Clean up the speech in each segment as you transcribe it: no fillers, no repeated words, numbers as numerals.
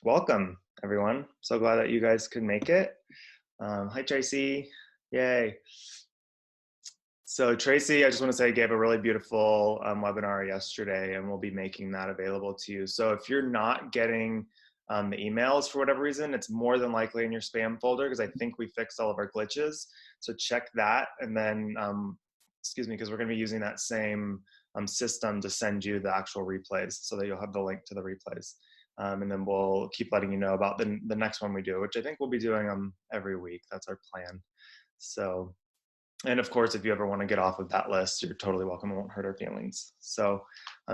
Welcome, everyone. So glad that you guys could make it. Hi, Tracy. Yay. So Tracy, I just want to say, gave a really beautiful webinar yesterday, and we'll be making that available to you. So if you're not getting the emails for whatever reason, it's more than likely in your spam folder because I think we fixed all of our glitches. So check that, and then, excuse me, because we're going to be using that same system to send you the actual replays so that you'll have the link to the replays. And then we'll keep letting you know about the next one we do, which I think we'll be doing every week. That's our plan. So, and of course, if you ever want to get off of that list, you're totally welcome. It won't hurt our feelings. So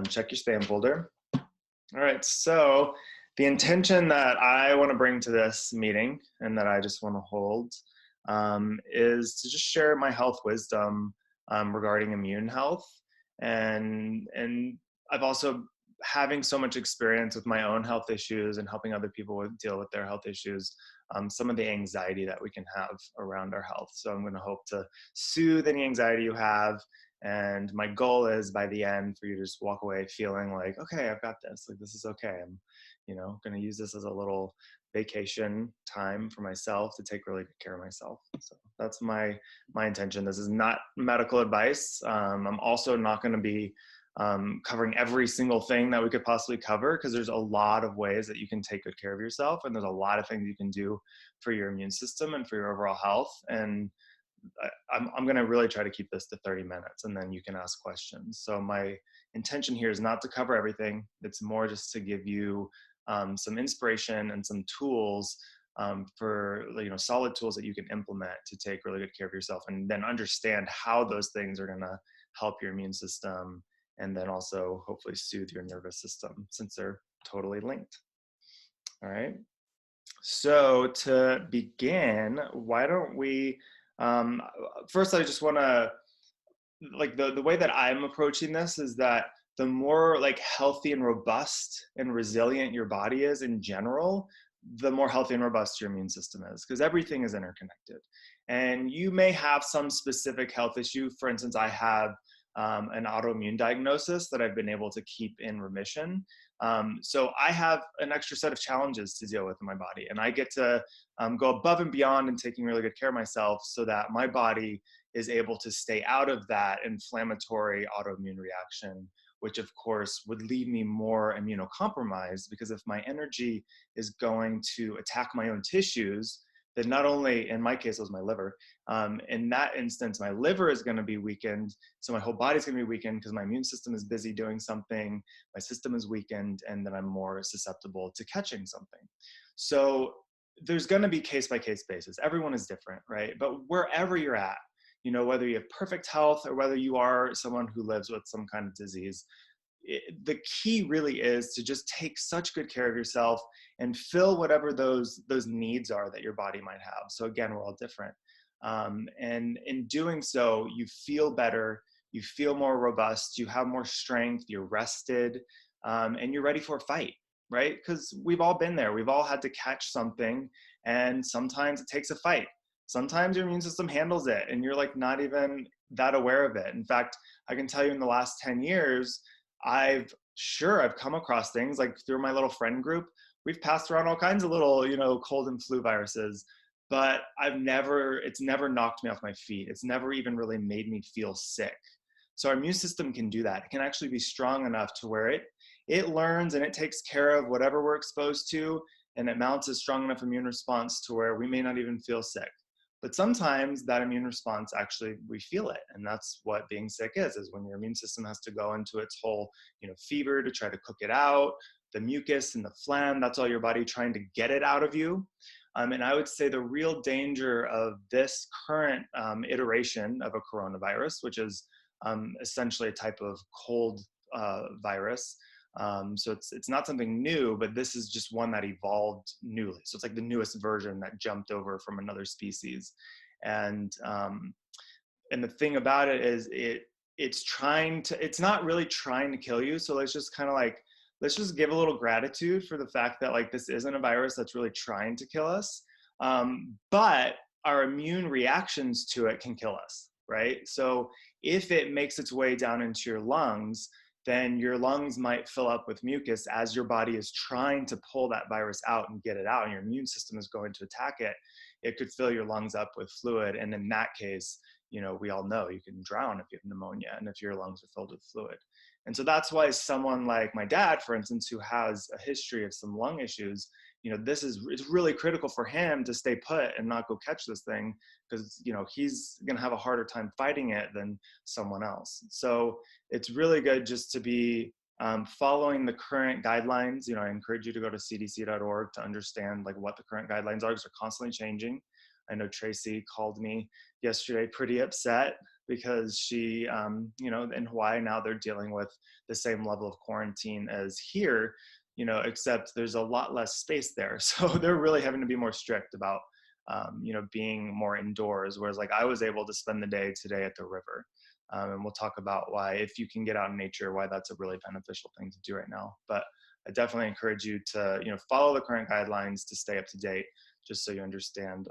check your spam folder. All right, so the intention that I want to bring to this meeting and that I just want to hold is to just share my health wisdom regarding immune health. And I've also having so much experience with my own health issues and helping other people deal with their health issues, some of the anxiety that we can have around our health. So I'm going to hope to soothe any anxiety you have. And my goal is by the end for you to just walk away feeling like, okay, I've got this, like this is okay. I'm, going to use this as a little vacation time for myself to take really good care of myself. So that's my intention. This is not medical advice. I'm also not going to be covering every single thing that we could possibly cover because there's a lot of ways that you can take good care of yourself, and there's a lot of things you can do for your immune system and for your overall health. And I'm going to really try to keep this to 30 minutes, and then you can ask questions. So my intention here is not to cover everything. It's more just to give you some inspiration and some tools for solid tools that you can implement to take really good care of yourself, and then understand how those things are going to help your immune system, and then also hopefully soothe your nervous system since they're totally linked. All right. So to begin, why don't we, first I just want to, like the way that I'm approaching this is that the more like healthy and robust and resilient your body is in general, the more healthy and robust your immune system is, because everything is interconnected. And you may have some specific health issue. For instance, I have an autoimmune diagnosis that I've been able to keep in remission. So I have an extra set of challenges to deal with in my body, and I get to go above and beyond in taking really good care of myself so that my body is able to stay out of that inflammatory autoimmune reaction, which of course would leave me more immunocompromised, because if my energy is going to attack my own tissues, then not only, in my case, it was my liver. In that instance, my liver is going to be weakened. So my whole body's going to be weakened because my immune system is busy doing something. My system is weakened, and then I'm more susceptible to catching something. So there's going to be case by case basis. Everyone is different, right? But wherever you're at, whether you have perfect health or whether you are someone who lives with some kind of disease, the key really is to just take such good care of yourself and fill whatever those needs are that your body might have. So again, we're all different. And in doing so, you feel better, you feel more robust, you have more strength, you're rested, and you're ready for a fight, right? Because we've all been there. We've all had to catch something, and sometimes it takes a fight. Sometimes your immune system handles it and you're like not even that aware of it. In fact, I can tell you in the last 10 years, I've come across things like through my little friend group. We've passed around all kinds of little, cold and flu viruses, but it's never knocked me off my feet. It's never even really made me feel sick. So our immune system can do that. It can actually be strong enough to where it learns and it takes care of whatever we're exposed to, and it mounts a strong enough immune response to where we may not even feel sick. But sometimes that immune response, actually, we feel it. And that's what being sick is when your immune system has to go into its whole, fever to try to cook it out, the mucus and the phlegm, that's all your body trying to get it out of you. And I would say the real danger of this current iteration of a coronavirus, which is essentially a type of cold virus. So it's not something new, but this is just one that evolved newly. So it's like the newest version that jumped over from another species. And the thing about it is it's not really trying to kill you. So let's just give a little gratitude for the fact that like this isn't a virus that's really trying to kill us. But our immune reactions to it can kill us, right? So if it makes its way down into your lungs, then your lungs might fill up with mucus as your body is trying to pull that virus out and get it out, and your immune system is going to attack it. It could fill your lungs up with fluid, and in that case, we all know you can drown if you have pneumonia and if your lungs are filled with fluid. And so that's why someone like my dad, for instance, who has a history of some lung issues, it's really critical for him to stay put and not go catch this thing, because he's going to have a harder time fighting it than someone else. So it's really good just to be following the current guidelines. I encourage you to go to cdc.org to understand what the current guidelines are, because they're constantly changing. I know Tracy called me yesterday pretty upset because she, in Hawaii now they're dealing with the same level of quarantine as here, except there's a lot less space there. So they're really having to be more strict about, being more indoors. Whereas I was able to spend the day today at the river. And we'll talk about why, if you can get out in nature, why that's a really beneficial thing to do right now. But I definitely encourage you to, follow the current guidelines to stay up to date, just so you understand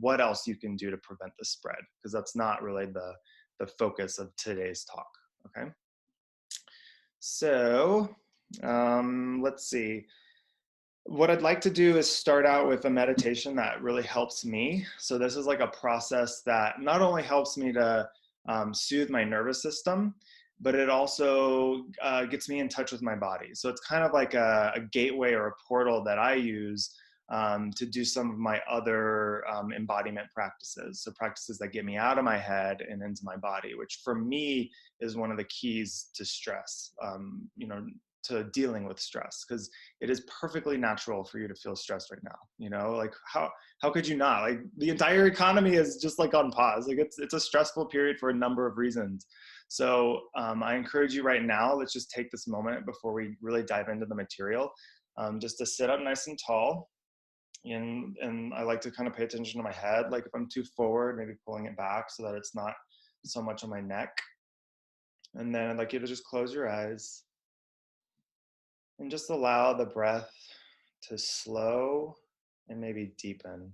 what else you can do to prevent the spread, because that's not really the focus of today's talk, okay? So let's see. What I'd like to do is start out with a meditation that really helps me. So this is a process that not only helps me to soothe my nervous system, but it also gets me in touch with my body. So it's kind of like a gateway or a portal that I use to do some of my other embodiment practices. So practices that get me out of my head and into my body, which for me is one of the keys to stress, to dealing with stress, because it is perfectly natural for you to feel stressed right now. How could you not? The entire economy is just on pause. It's a stressful period for a number of reasons. So I encourage you right now, let's just take this moment before we really dive into the material, just to sit up nice and tall. And I like to kind of pay attention to my head. If I'm too forward, maybe pulling it back so that it's not so much on my neck. And then I'd like you to just close your eyes and just allow the breath to slow and maybe deepen.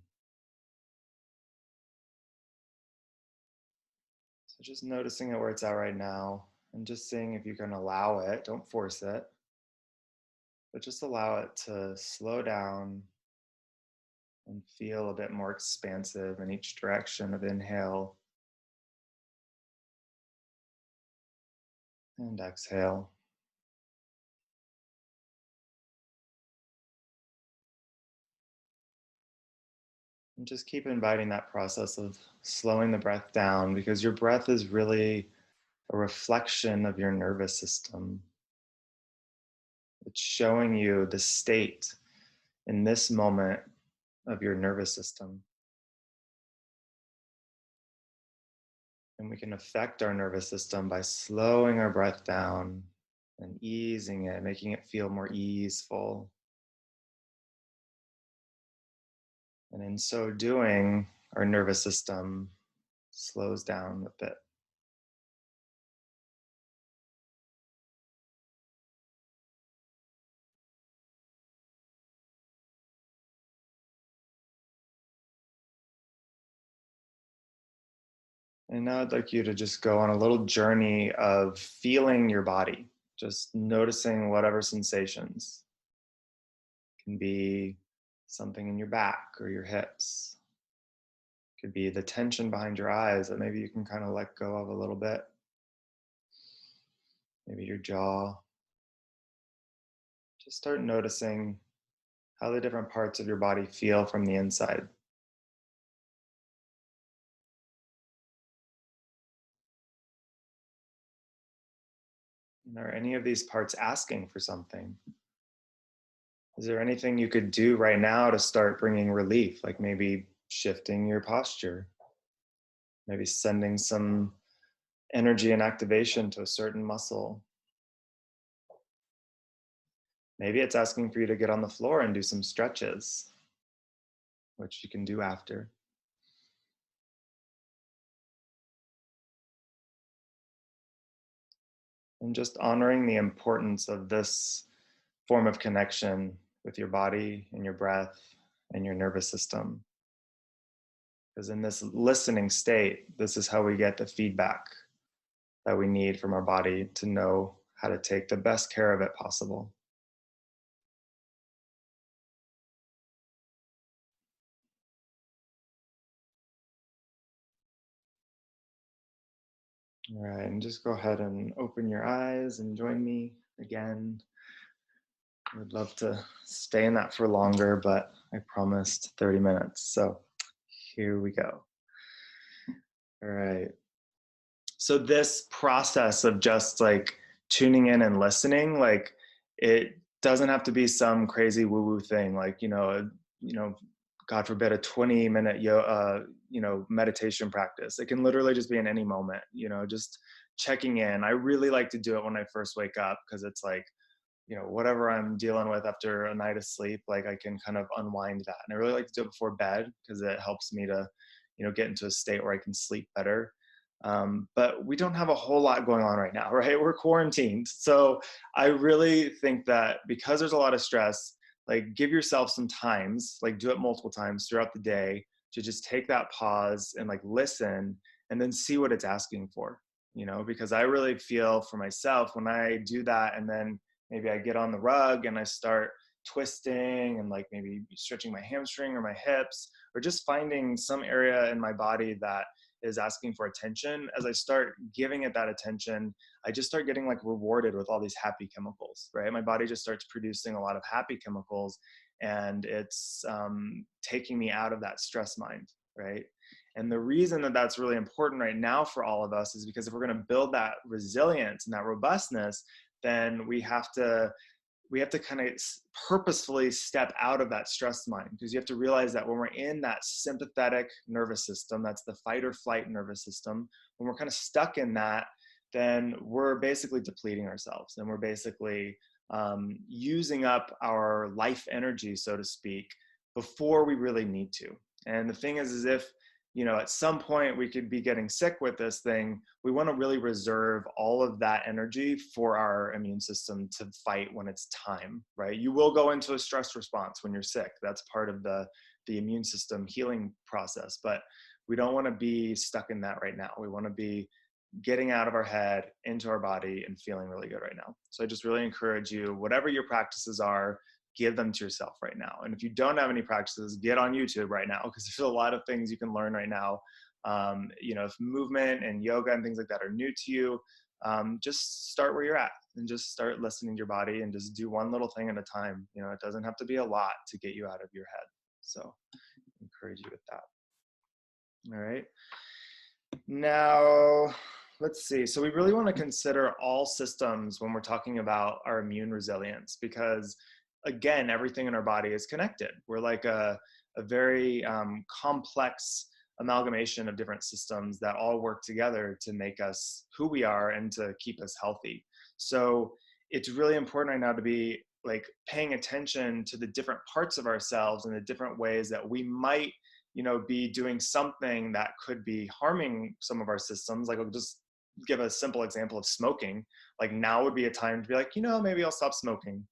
So just noticing it where it's at right now, and just seeing if you can allow it. Don't force it, but just allow it to slow down and feel a bit more expansive in each direction of inhale and exhale. And just keep inviting that process of slowing the breath down, because your breath is really a reflection of your nervous system. It's showing you the state in this moment of your nervous system. And we can affect our nervous system by slowing our breath down and easing it, making it feel more easeful. And in so doing, our nervous system slows down a bit. And now I'd like you to just go on a little journey of feeling your body, just noticing whatever sensations. It can be something in your back or your hips. It could be the tension behind your eyes that maybe you can kind of let go of a little bit. Maybe your jaw. Just start noticing how the different parts of your body feel from the inside. And are any of these parts asking for something? Is there anything you could do right now to start bringing relief, like maybe shifting your posture, maybe sending some energy and activation to a certain muscle? Maybe it's asking for you to get on the floor and do some stretches, which you can do after. And just honoring the importance of this form of connection with your body and your breath and your nervous system. Because in this listening state, this is how we get the feedback that we need from our body to know how to take the best care of it possible. All right, and just go ahead and open your eyes and join me again. I would love to stay in that for longer, but I promised 30 minutes. So here we go. All right. So this process of just like tuning in and listening, like it doesn't have to be some crazy woo-woo thing, like, God forbid a 20-minute meditation practice. It can literally just be in any moment, just checking in. I really like to do it when I first wake up because it's like, whatever I'm dealing with after a night of sleep, like I can kind of unwind that. And I really like to do it before bed because it helps me to, get into a state where I can sleep better. But we don't have a whole lot going on right now, right? We're quarantined. So I really think that because there's a lot of stress, like give yourself some times, like do it multiple times throughout the day to just take that pause and like listen and then see what it's asking for, because I really feel for myself when I do that and then maybe I get on the rug and I start twisting and like maybe stretching my hamstring or my hips or just finding some area in my body that is asking for attention. As I start giving it that attention, I just start getting like rewarded with all these happy chemicals, right? My body just starts producing a lot of happy chemicals and it's taking me out of that stress mind, right? And the reason that that's really important right now for all of us is because if we're going to build that resilience and that robustness, then we have to kind of purposefully step out of that stress mind, because you have to realize that when we're in that sympathetic nervous system, that's the fight or flight nervous system, when we're kind of stuck in that, then we're basically depleting ourselves and we're basically using up our life energy, so to speak, before we really need to. And the thing is if at some point we could be getting sick with this thing, we want to really reserve all of that energy for our immune system to fight when it's time, right? You will go into a stress response when you're sick. That's part of the immune system healing process, but we don't want to be stuck in that right now. We want to be getting out of our head into our body and feeling really good right now. So I just really encourage you, whatever your practices are, give them to yourself right now. And if you don't have any practices, get on YouTube right now, because there's a lot of things you can learn right now. If movement and yoga and things like that are new to you, just start where you're at and just start listening to your body and just do one little thing at a time. It doesn't have to be a lot to get you out of your head. So I encourage you with that. All right. Now, let's see. So we really want to consider all systems when we're talking about our immune resilience, because again, everything in our body is connected. We're like a very complex amalgamation of different systems that all work together to make us who we are and to keep us healthy. So it's really important right now to be like paying attention to the different parts of ourselves and the different ways that we might be doing something that could be harming some of our systems. Like I'll just give a simple example of smoking. Like now would be a time to be like, maybe I'll stop smoking,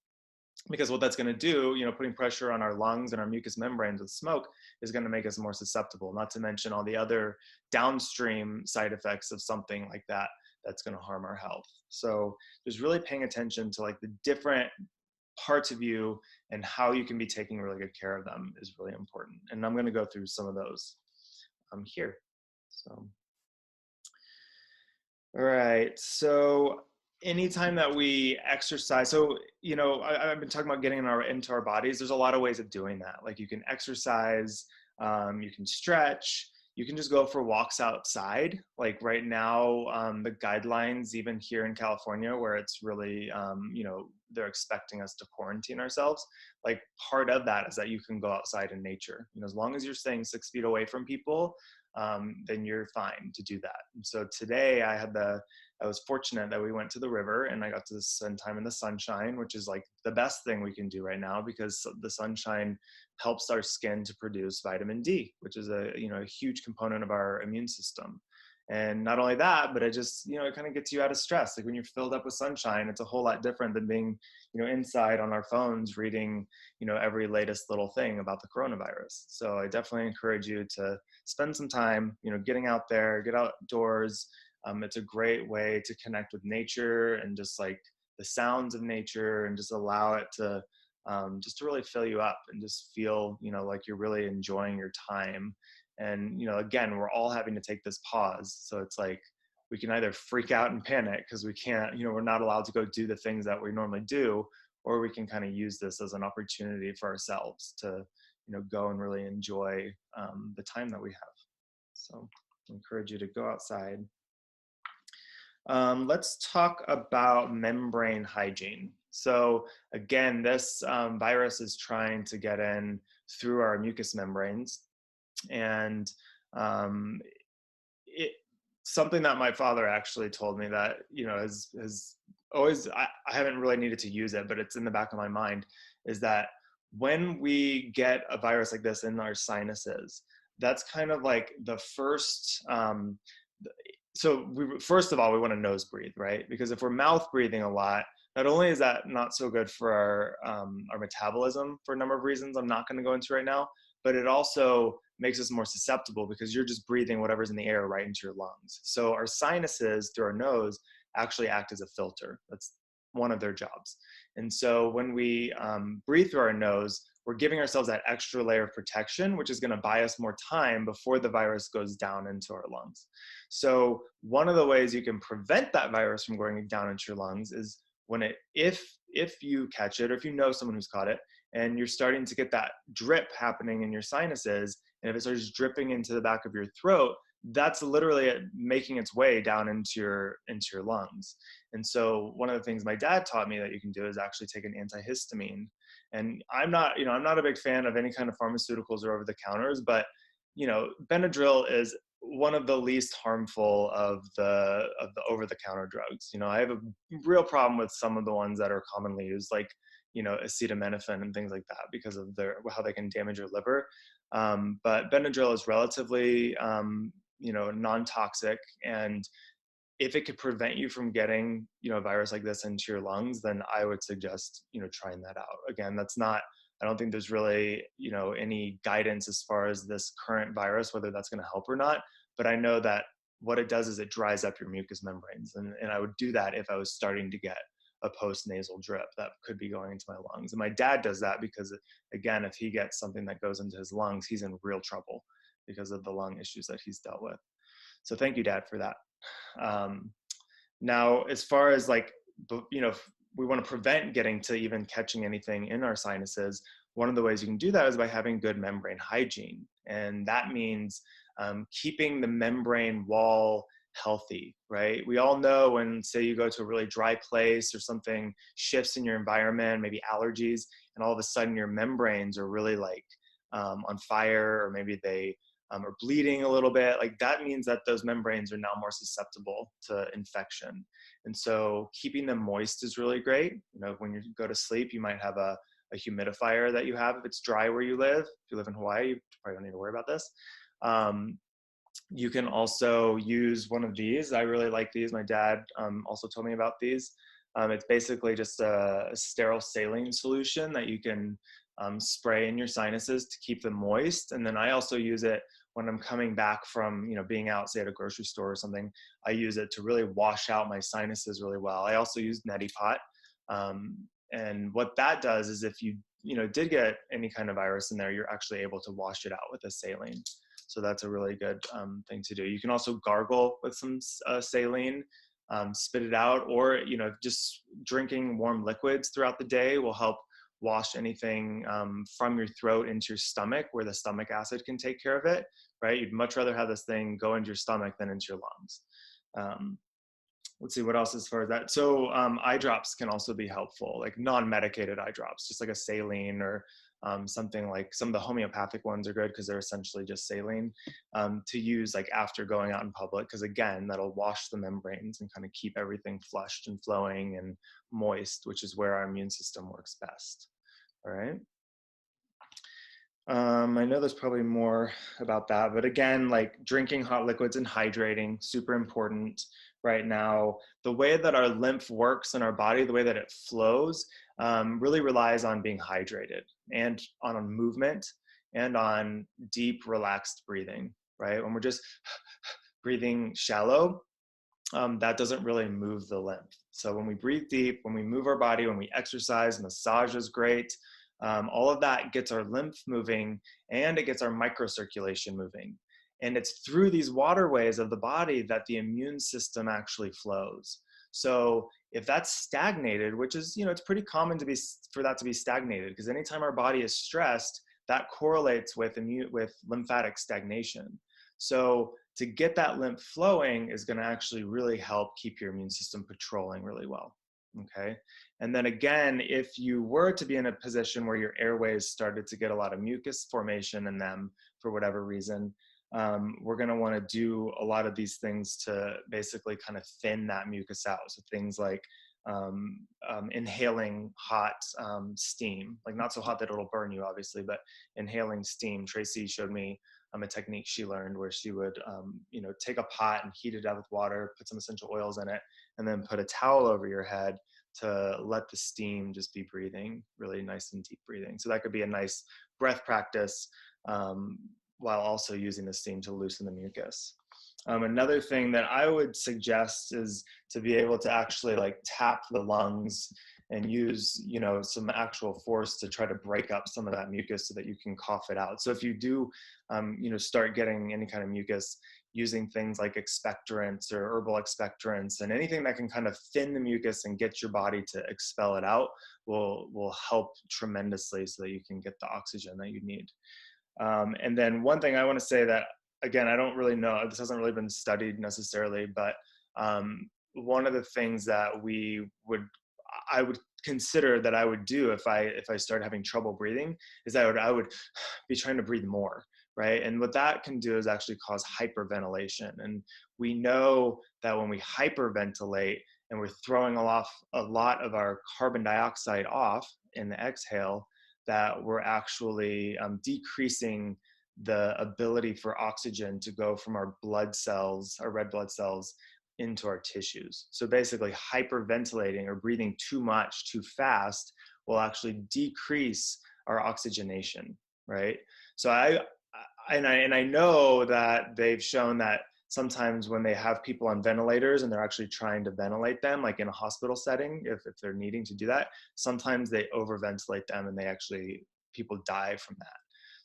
because what that's going to do, putting pressure on our lungs and our mucous membranes with smoke is going to make us more susceptible, not to mention all the other downstream side effects of something like that that's going to harm our health. So just really paying attention to like the different parts of you and how you can be taking really good care of them is really important. And I'm going to go through some of those here. So, all right. So anytime that we exercise, so, I've been talking about getting into our bodies. There's a lot of ways of doing that. Like you can exercise, you can stretch, you can just go for walks outside. Like right now, the guidelines, even here in California, where it's really, they're expecting us to quarantine ourselves. Like part of that is that you can go outside in nature. As long as you're staying 6 feet away from people, then you're fine to do that. And so today I was fortunate that we went to the river and I got to spend time in the sunshine, which is like the best thing we can do right now, because the sunshine helps our skin to produce vitamin D, which is a huge component of our immune system. And not only that, but it just, it kind of gets you out of stress. Like when you're filled up with sunshine, it's a whole lot different than being, inside on our phones reading, every latest little thing about the coronavirus. So I definitely encourage you to spend some time, getting out there, get outdoors. It's a great way to connect with nature and just like the sounds of nature, and just allow it to just to really fill you up and just feel, like you're really enjoying your time. And, again, we're all having to take this pause. So it's like we can either freak out and panic because we can't, we're not allowed to go do the things that we normally do, or we can kind of use this as an opportunity for ourselves to, go and really enjoy the time that we have. So I encourage you to go outside. Let's talk about membrane hygiene. So again, this virus is trying to get in through our mucous membranes. And something that my father actually told me that, has always, I haven't really needed to use it, but it's in the back of my mind, is that when we get a virus like this in our sinuses, that's kind of like the first, first of all, we want to nose breathe, right? Because if we're mouth breathing a lot, not only is that not so good for our metabolism for a number of reasons I'm not going to go into right now, but it also makes us more susceptible because you're just breathing whatever's in the air right into your lungs. So our sinuses through our nose actually act as a filter. That's one of their jobs. And so when we breathe through our nose, we're giving ourselves that extra layer of protection, which is going to buy us more time before the virus goes down into our lungs. So one of the ways you can prevent that virus from going down into your lungs is if you catch it, or if you know someone who's caught it, and you're starting to get that drip happening in your sinuses, and if it starts dripping into the back of your throat, that's literally it making its way down into your lungs. And so one of the things my dad taught me that you can do is actually take an antihistamine. And I'm not a big fan of any kind of pharmaceuticals or over the counters, but Benadryl is one of the least harmful of the over the counter drugs. I have a real problem with some of the ones that are commonly used, like acetaminophen and things like that, because of how they can damage your liver. But Benadryl is relatively non-toxic, and if it could prevent you from getting a virus like this into your lungs, then I would suggest trying that out. Again, I don't think there's really any guidance as far as this current virus, whether that's going to help or not. But I know that what it does is it dries up your mucous membranes, and I would do that if I was starting to get a post-nasal drip that could be going into my lungs. And my dad does that because, again, if he gets something that goes into his lungs, he's in real trouble because of the lung issues that he's dealt with. So thank you, Dad, for that. Now, as far as if we want to prevent getting to even catching anything in our sinuses, one of the ways you can do that is by having good membrane hygiene. And that means keeping the membrane wall healthy, right? We all know when, say, you go to a really dry place or something shifts in your environment, maybe allergies, and all of a sudden your membranes are really on fire, or maybe they are bleeding a little bit. That means that those membranes are now more susceptible to infection. And so keeping them moist is really great. When you go to sleep, you might have a humidifier that you have if it's dry where you live. If you live in Hawaii, you probably don't need to worry about this. You can also use one of these. I really like these. My dad also told me about these. It's basically just a sterile saline solution that you can spray in your sinuses to keep them moist. And then I also use it when I'm coming back from being out, say at a grocery store or something. I use it to really wash out my sinuses really well. I also use neti pot. And what that does is if you did get any kind of virus in there, you're actually able to wash it out with a saline. So that's a really good thing to do. You can also gargle with some saline, spit it out, or just drinking warm liquids throughout the day will help wash anything from your throat into your stomach, where the stomach acid can take care of it, right? You'd much rather have this thing go into your stomach than into your lungs. Let's see what else as far as that. So eye drops can also be helpful, like non-medicated eye drops, just like a saline, or something like some of the homeopathic ones are good because they're essentially just saline to use after going out in public, because again, that'll wash the membranes and kind of keep everything flushed and flowing and moist, which is where our immune system works best. All right. I know there's probably more about that, but again, drinking hot liquids and hydrating, super important right now. The way that our lymph works in our body, the way that it flows, really relies on being hydrated and on movement and on deep, relaxed breathing, right? When we're just breathing shallow, that doesn't really move the lymph. So when we breathe deep, when we move our body, when we exercise, massage is great. All of that gets our lymph moving and it gets our microcirculation moving. And it's through these waterways of the body that the immune system actually flows. So if that's stagnated, which is, it's pretty common for that to be stagnated, because anytime our body is stressed, that correlates with lymphatic stagnation. So to get that lymph flowing is going to actually really help keep your immune system patrolling really well. Okay. And then again, if you were to be in a position where your airways started to get a lot of mucus formation in them for whatever reason, we're going to want to do a lot of these things to basically kind of thin that mucus out. So things like inhaling hot steam, like not so hot that it'll burn you, obviously, but inhaling steam. Tracy showed me a technique she learned where she would, take a pot and heat it up with water, put some essential oils in it, and then put a towel over your head to let the steam just be breathing, really nice and deep breathing. So that could be a nice breath practice while also using the steam to loosen the mucus. Another thing that I would suggest is to be able to actually like tap the lungs and use, some actual force to try to break up some of that mucus so that you can cough it out. So if you do, start getting any kind of mucus, using things like expectorants or herbal expectorants and anything that can kind of thin the mucus and get your body to expel it out will help tremendously so that you can get the oxygen that you need. And then one thing I want to say that, again, I don't really know, this hasn't really been studied necessarily, but one of the things that I would consider that I would do if I started having trouble breathing is I would be trying to breathe more, right? And what that can do is actually cause hyperventilation. And we know that when we hyperventilate and we're throwing off a lot of our carbon dioxide off in the exhale, that we're actually decreasing the ability for oxygen to go from our blood cells, our red blood cells, into our tissues. So basically hyperventilating or breathing too much, too fast will actually decrease our oxygenation, right? So I know that they've shown that sometimes when they have people on ventilators and they're actually trying to ventilate them, like in a hospital setting, if they're needing to do that, sometimes they overventilate them and people die from that.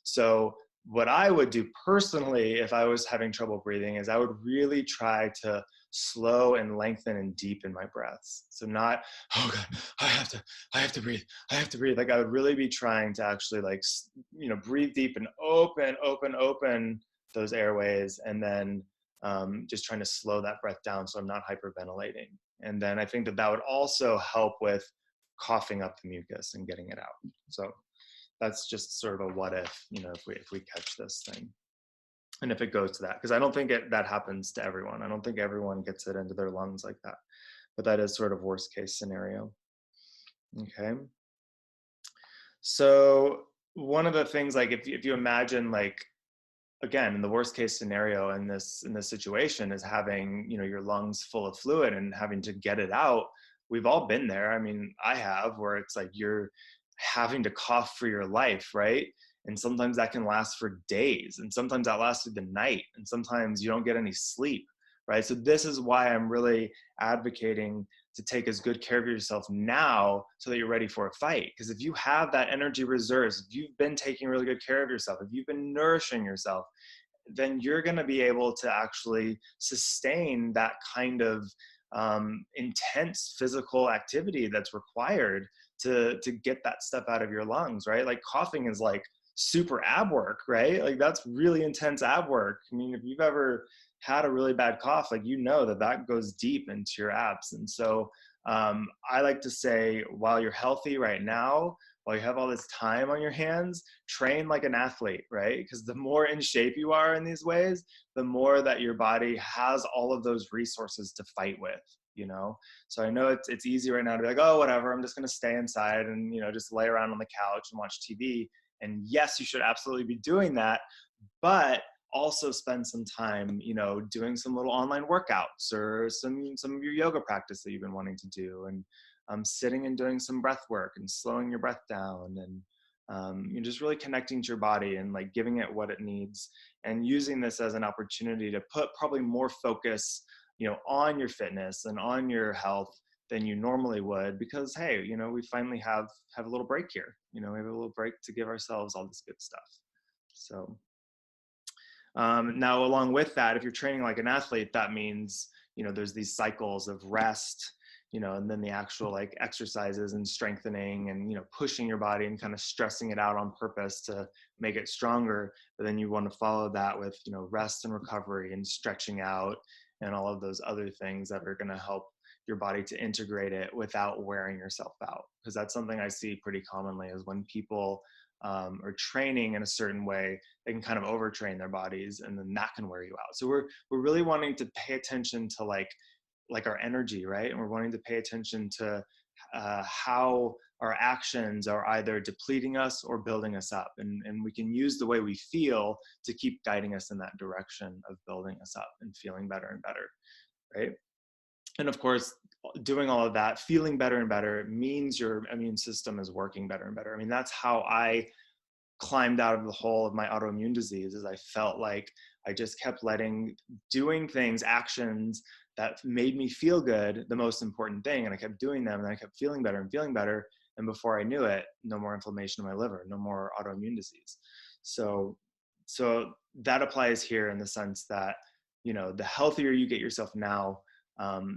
So what I would do personally if I was having trouble breathing is I would really try to slow and lengthen and deepen my breaths. So not, oh God, I have to breathe. Like I would really be trying to actually breathe deep and open those airways, and then just trying to slow that breath down so I'm not hyperventilating. And then I think that would also help with coughing up the mucus and getting it out. So that's just sort of a what if, if we catch this thing. And if it goes to that, because I don't think that happens to everyone. I don't think everyone gets it into their lungs like that, but that is sort of worst case scenario. Okay. So one of the things, like if you imagine, like, again, in the worst case scenario in this situation is having, your lungs full of fluid and having to get it out. We've all been there. I mean, I have, where it's like you're having to cough for your life, right? And sometimes that can last for days, and sometimes that lasts through the night, and sometimes you don't get any sleep, right? So this is why I'm really advocating to take as good care of yourself now so that you're ready for a fight. Because if you have that energy reserves, if you've been taking really good care of yourself, if you've been nourishing yourself, then you're going to be able to actually sustain that kind of intense physical activity that's required to get that stuff out of your lungs, right? Like coughing is like super ab work, right? Like that's really intense ab work. I mean, if you've ever had a really bad cough, like, that goes deep into your abs. And so I like to say, while you're healthy right now, while you have all this time on your hands, train like an athlete, right? Because the more in shape you are in these ways, the more that your body has all of those resources to fight with, So I know it's easy right now to be like, oh, whatever, I'm just going to stay inside and, just lay around on the couch and watch TV. And yes, you should absolutely be doing that, but also spend some time, doing some little online workouts or some of your yoga practice that you've been wanting to do, and sitting and doing some breath work and slowing your breath down, and you're just really connecting to your body and like giving it what it needs, and using this as an opportunity to put probably more focus on your fitness and on your health than you normally would, because hey, we finally have a little break here. We have a little break to give ourselves all this good stuff. So now, along with that, if you're training like an athlete, that means there's these cycles of rest, and then the actual like exercises and strengthening and pushing your body and kind of stressing it out on purpose to make it stronger. But then you want to follow that with rest and recovery and stretching out and all of those other things that are going to help your body to integrate it without wearing yourself out. Because that's something I see pretty commonly, is when people are training in a certain way, they can kind of overtrain their bodies, and then that can wear you out. So we're really wanting to pay attention to like our energy, right? And we're wanting to pay attention to how our actions are either depleting us or building us up. And we can use the way we feel to keep guiding us in that direction of building us up and feeling better and better, right? And of course, doing all of that, feeling better and better, means your immune system is working better and better. I mean, that's how I climbed out of the hole of my autoimmune disease, is I felt like I just kept doing things, actions that made me feel good, the most important thing. And I kept doing them, and I kept feeling better and feeling better. And before I knew it, no more inflammation in my liver, no more autoimmune disease. So that applies here in the sense that, the healthier you get yourself now,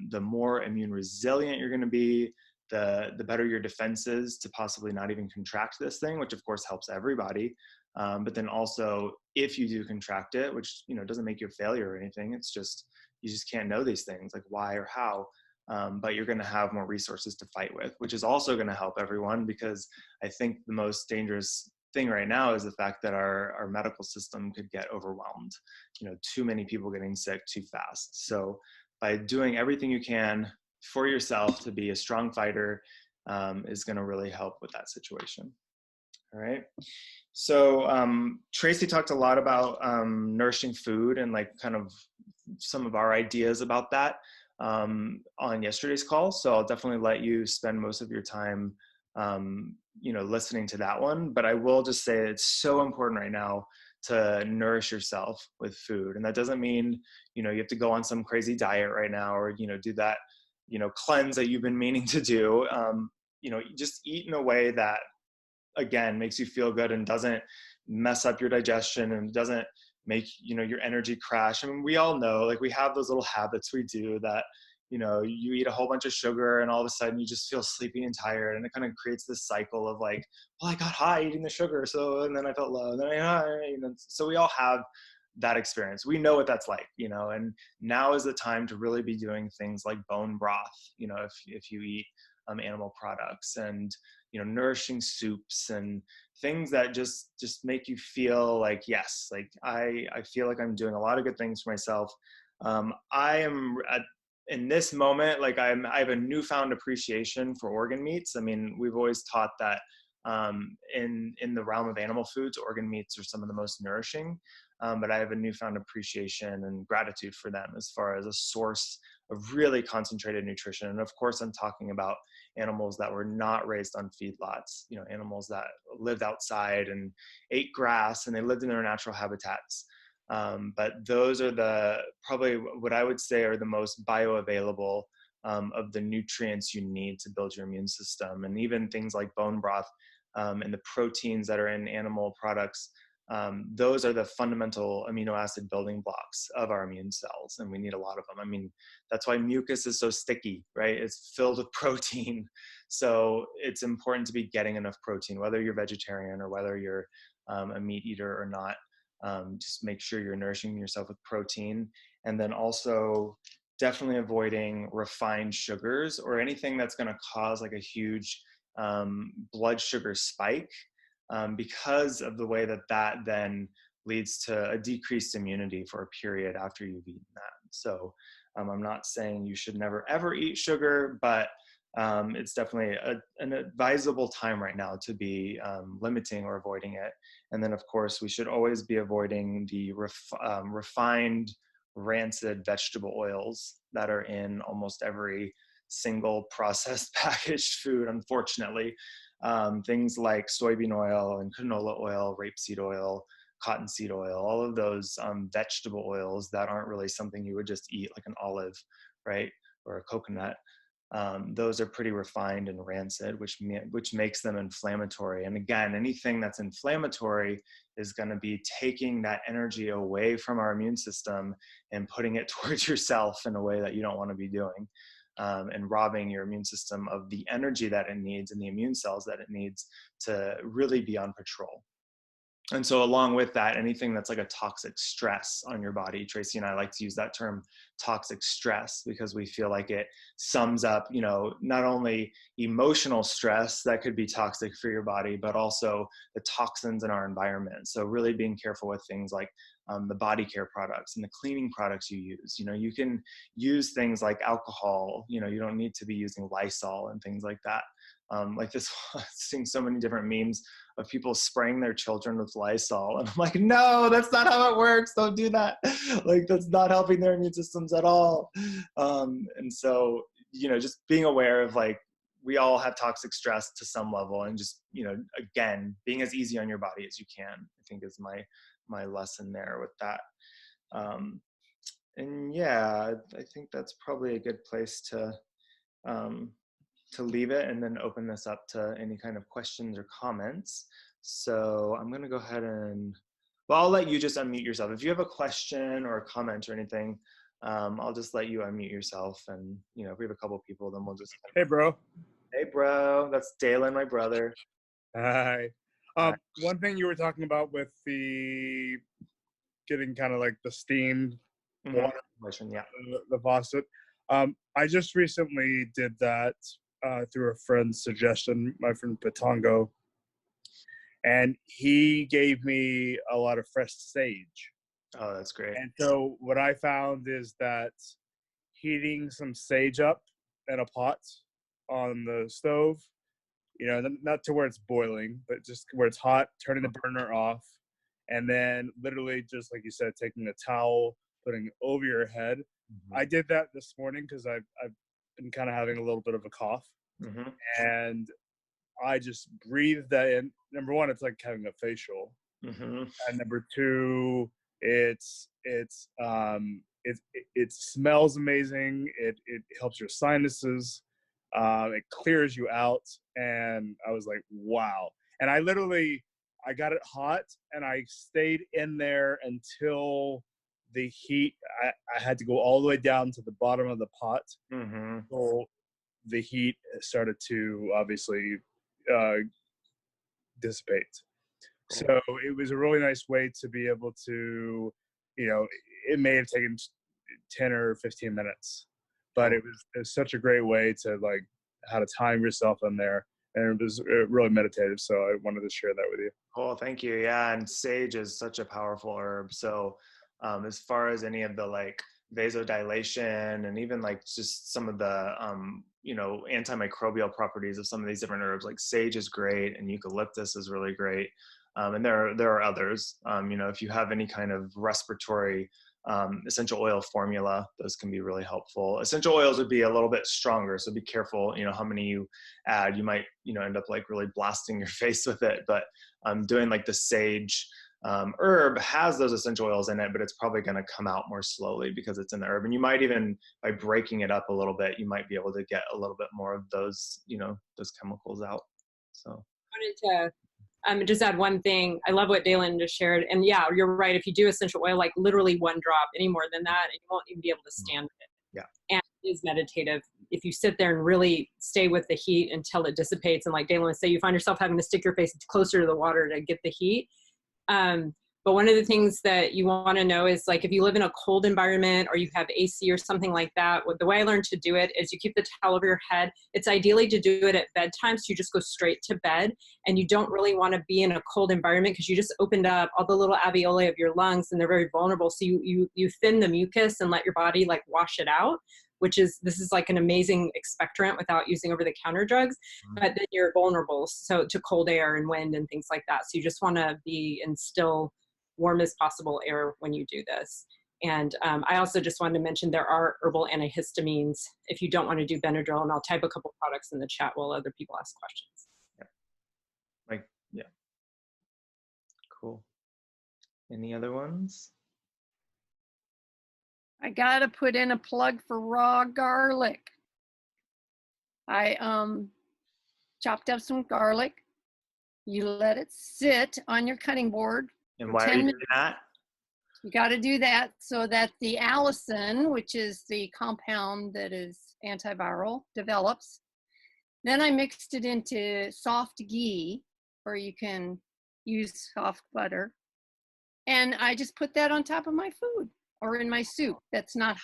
the more immune resilient you're going to be, the better your defenses to possibly not even contract this thing, which of course helps everybody. But then also, if you do contract it, which doesn't make you a failure or anything, it's just, you just can't know these things, like why or how. But you're going to have more resources to fight with, which is also going to help everyone, because I think the most dangerous thing right now is the fact that our medical system could get overwhelmed. Too many people getting sick too fast. So by doing everything you can for yourself to be a strong fighter, is going to really help with that situation. All right. So Tracy talked a lot about nourishing food and like kind of some of our ideas about that on yesterday's call. So I'll definitely let you spend most of your time, listening to that one. But I will just say it's so important right now to nourish yourself with food. And that doesn't mean, you have to go on some crazy diet right now, or, do that, cleanse that you've been meaning to do. Just eat in a way that, again, makes you feel good and doesn't mess up your digestion and doesn't make, your energy crash. I mean, we all know, like, we have those little habits we do that, you eat a whole bunch of sugar and all of a sudden you just feel sleepy and tired. And it kind of creates this cycle of like, well, I got high eating the sugar. And then I felt low. And then so we all have that experience. We know what that's like, and now is the time to really be doing things like bone broth, if you eat animal products, and, nourishing soups and things that just make you feel like, yes, like I feel like I'm doing a lot of good things for myself. I am in this moment, like I have a newfound appreciation for organ meats. I mean, we've always taught that in the realm of animal foods, organ meats are some of the most nourishing. But I have a newfound appreciation and gratitude for them as far as a source of really concentrated nutrition. And of course, I'm talking about animals that were not raised on feedlots, animals that lived outside and ate grass, and they lived in their natural habitats. But those are probably what I would say are the most bioavailable of the nutrients you need to build your immune system. And even things like bone broth and the proteins that are in animal products, those are the fundamental amino acid building blocks of our immune cells, and we need a lot of them. I mean, that's why mucus is so sticky, right? It's filled with protein. So it's important to be getting enough protein, whether you're vegetarian or whether you're a meat eater or not. Just make sure you're nourishing yourself with protein, and then also definitely avoiding refined sugars or anything that's going to cause like a huge blood sugar spike, because of the way that then leads to a decreased immunity for a period after you've eaten that. So I'm not saying you should never ever eat sugar, but it's definitely an advisable time right now to be limiting or avoiding it. And then of course we should always be avoiding the refined, rancid vegetable oils that are in almost every single processed packaged food, unfortunately. Things like soybean oil and canola oil, rapeseed oil, cottonseed oil, all of those vegetable oils that aren't really something you would just eat, like an olive, right, or a coconut. Those are pretty refined and rancid, which makes them inflammatory. And again, anything that's inflammatory is going to be taking that energy away from our immune system and putting it towards yourself in a way that you don't want to be doing, and robbing your immune system of the energy that it needs and the immune cells that it needs to really be on patrol. And so along with that, anything that's like a toxic stress on your body, Tracy and I like to use that term toxic stress because we feel like it sums up, not only emotional stress that could be toxic for your body, but also the toxins in our environment. So really being careful with things like the body care products and the cleaning products you use. You can use things like alcohol, you don't need to be using Lysol and things like that. Like this, seeing so many different memes of people spraying their children with Lysol. And I'm like, no, that's not how it works. Don't do that. Like, that's not helping their immune systems at all. And so, just being aware of, like, we all have toxic stress to some level, and just, again, being as easy on your body as you can, I think is my lesson there with that. And yeah, I think that's probably a good place to leave it, and then open this up to any kind of questions or comments. So I'm going to go ahead and, I'll let you just unmute yourself. If you have a question or a comment or anything, I'll just let you unmute yourself. And, if we have a couple of people, then we'll just. Hey, bro. Hey, bro. That's Dalen, my brother. Hi. One thing you were talking about with the getting kind of like the steamed water, Yeah. the faucet. I just recently did that through a friend's suggestion, my friend Patongo, and he gave me a lot of fresh sage. Oh, that's great. And so what I found is that heating some sage up in a pot on the stove, not to where it's boiling, but just where it's hot, turning the burner off, and then literally just like you said, taking a towel, putting it over your head. I did that this morning because I've been kind of having a little bit of a cough, and I just breathed that in. Number one, it's like having a facial, and number two, it smells amazing. It helps your sinuses. It clears you out, and I was like, wow. And I got it hot, and I stayed in there until the heat. I had to go all the way down to the bottom of the pot. So the heat started to obviously dissipate. Cool. So it was a really nice way to be able to, it may have taken 10 or 15 minutes, but it was such a great way to, like, how to time yourself in there. And it was really meditative. So I wanted to share that with you. Cool. Thank you. Yeah. And sage is such a powerful herb. So as far as any of the, like, vasodilation and even, like, just some of the, antimicrobial properties of some of these different herbs, like sage is great, and eucalyptus is really great. And there are others. If you have any kind of respiratory essential oil formula, those can be really helpful. Essential oils would be a little bit stronger, so be careful, how many you add. You might, end up like really blasting your face with it. But doing like the sage herb has those essential oils in it, but it's probably going to come out more slowly because it's in the herb. And you might even, by breaking it up a little bit, you might be able to get a little bit more of those, those chemicals out. So I wanted to just add one thing. I love what Dalen just shared. And yeah, you're right. If you do essential oil, like literally one drop, any more than that, and you won't even be able to stand it. Yeah. And it is meditative. If you sit there and really stay with the heat until it dissipates, and like Dalen would say, you find yourself having to stick your face closer to the water to get the heat. But one of the things that you want to know is, like, if you live in a cold environment or you have AC or something like that, the way I learned to do it is you keep the towel over your head. It's ideally to do it at bedtime, so you just go straight to bed, and you don't really want to be in a cold environment because you just opened up all the little alveoli of your lungs, and they're very vulnerable. So you thin the mucus and let your body, like, wash it out, this is like an amazing expectorant without using over-the-counter drugs, but then you're vulnerable to cold air and wind and things like that. So you just want to be in still, warm as possible air when you do this. And I also just wanted to mention there are herbal antihistamines if you don't want to do Benadryl, and I'll type a couple products in the chat while other people ask questions. Yeah. Cool. Any other ones? I gotta put in a plug for raw garlic. I chopped up some garlic. You let it sit on your cutting board. And for why are 10 you minutes. doing that? You got to do that so that the allicin, which is the compound that is antiviral, develops. Then I mixed it into soft ghee, or you can use soft butter. And I just put that on top of my food or in my soup that's not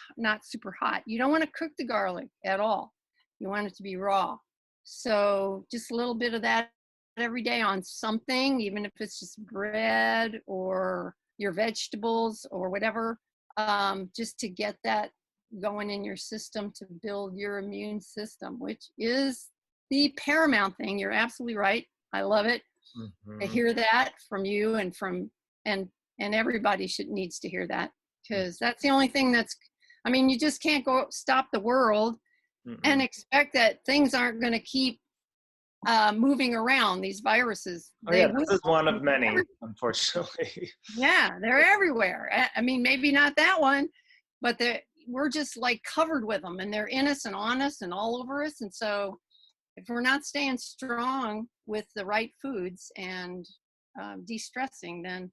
super hot. You don't want to cook the garlic at all. You want it to be raw. So just a little bit of that every day on something, even if it's just bread or your vegetables or whatever, just to get that going in your system to build your immune system, which is the paramount thing. You're absolutely right. I love it. I hear that from you and from and everybody needs to hear that, because that's the only thing that's, I mean, you just can't go stop the world and expect that things aren't going to keep moving around, these viruses. Oh yeah, this is one of many, unfortunately. Yeah, they're everywhere. I mean, maybe not that one, but we're just like covered with them, and they're in us and on us and all over us. And so if we're not staying strong with the right foods and de-stressing, then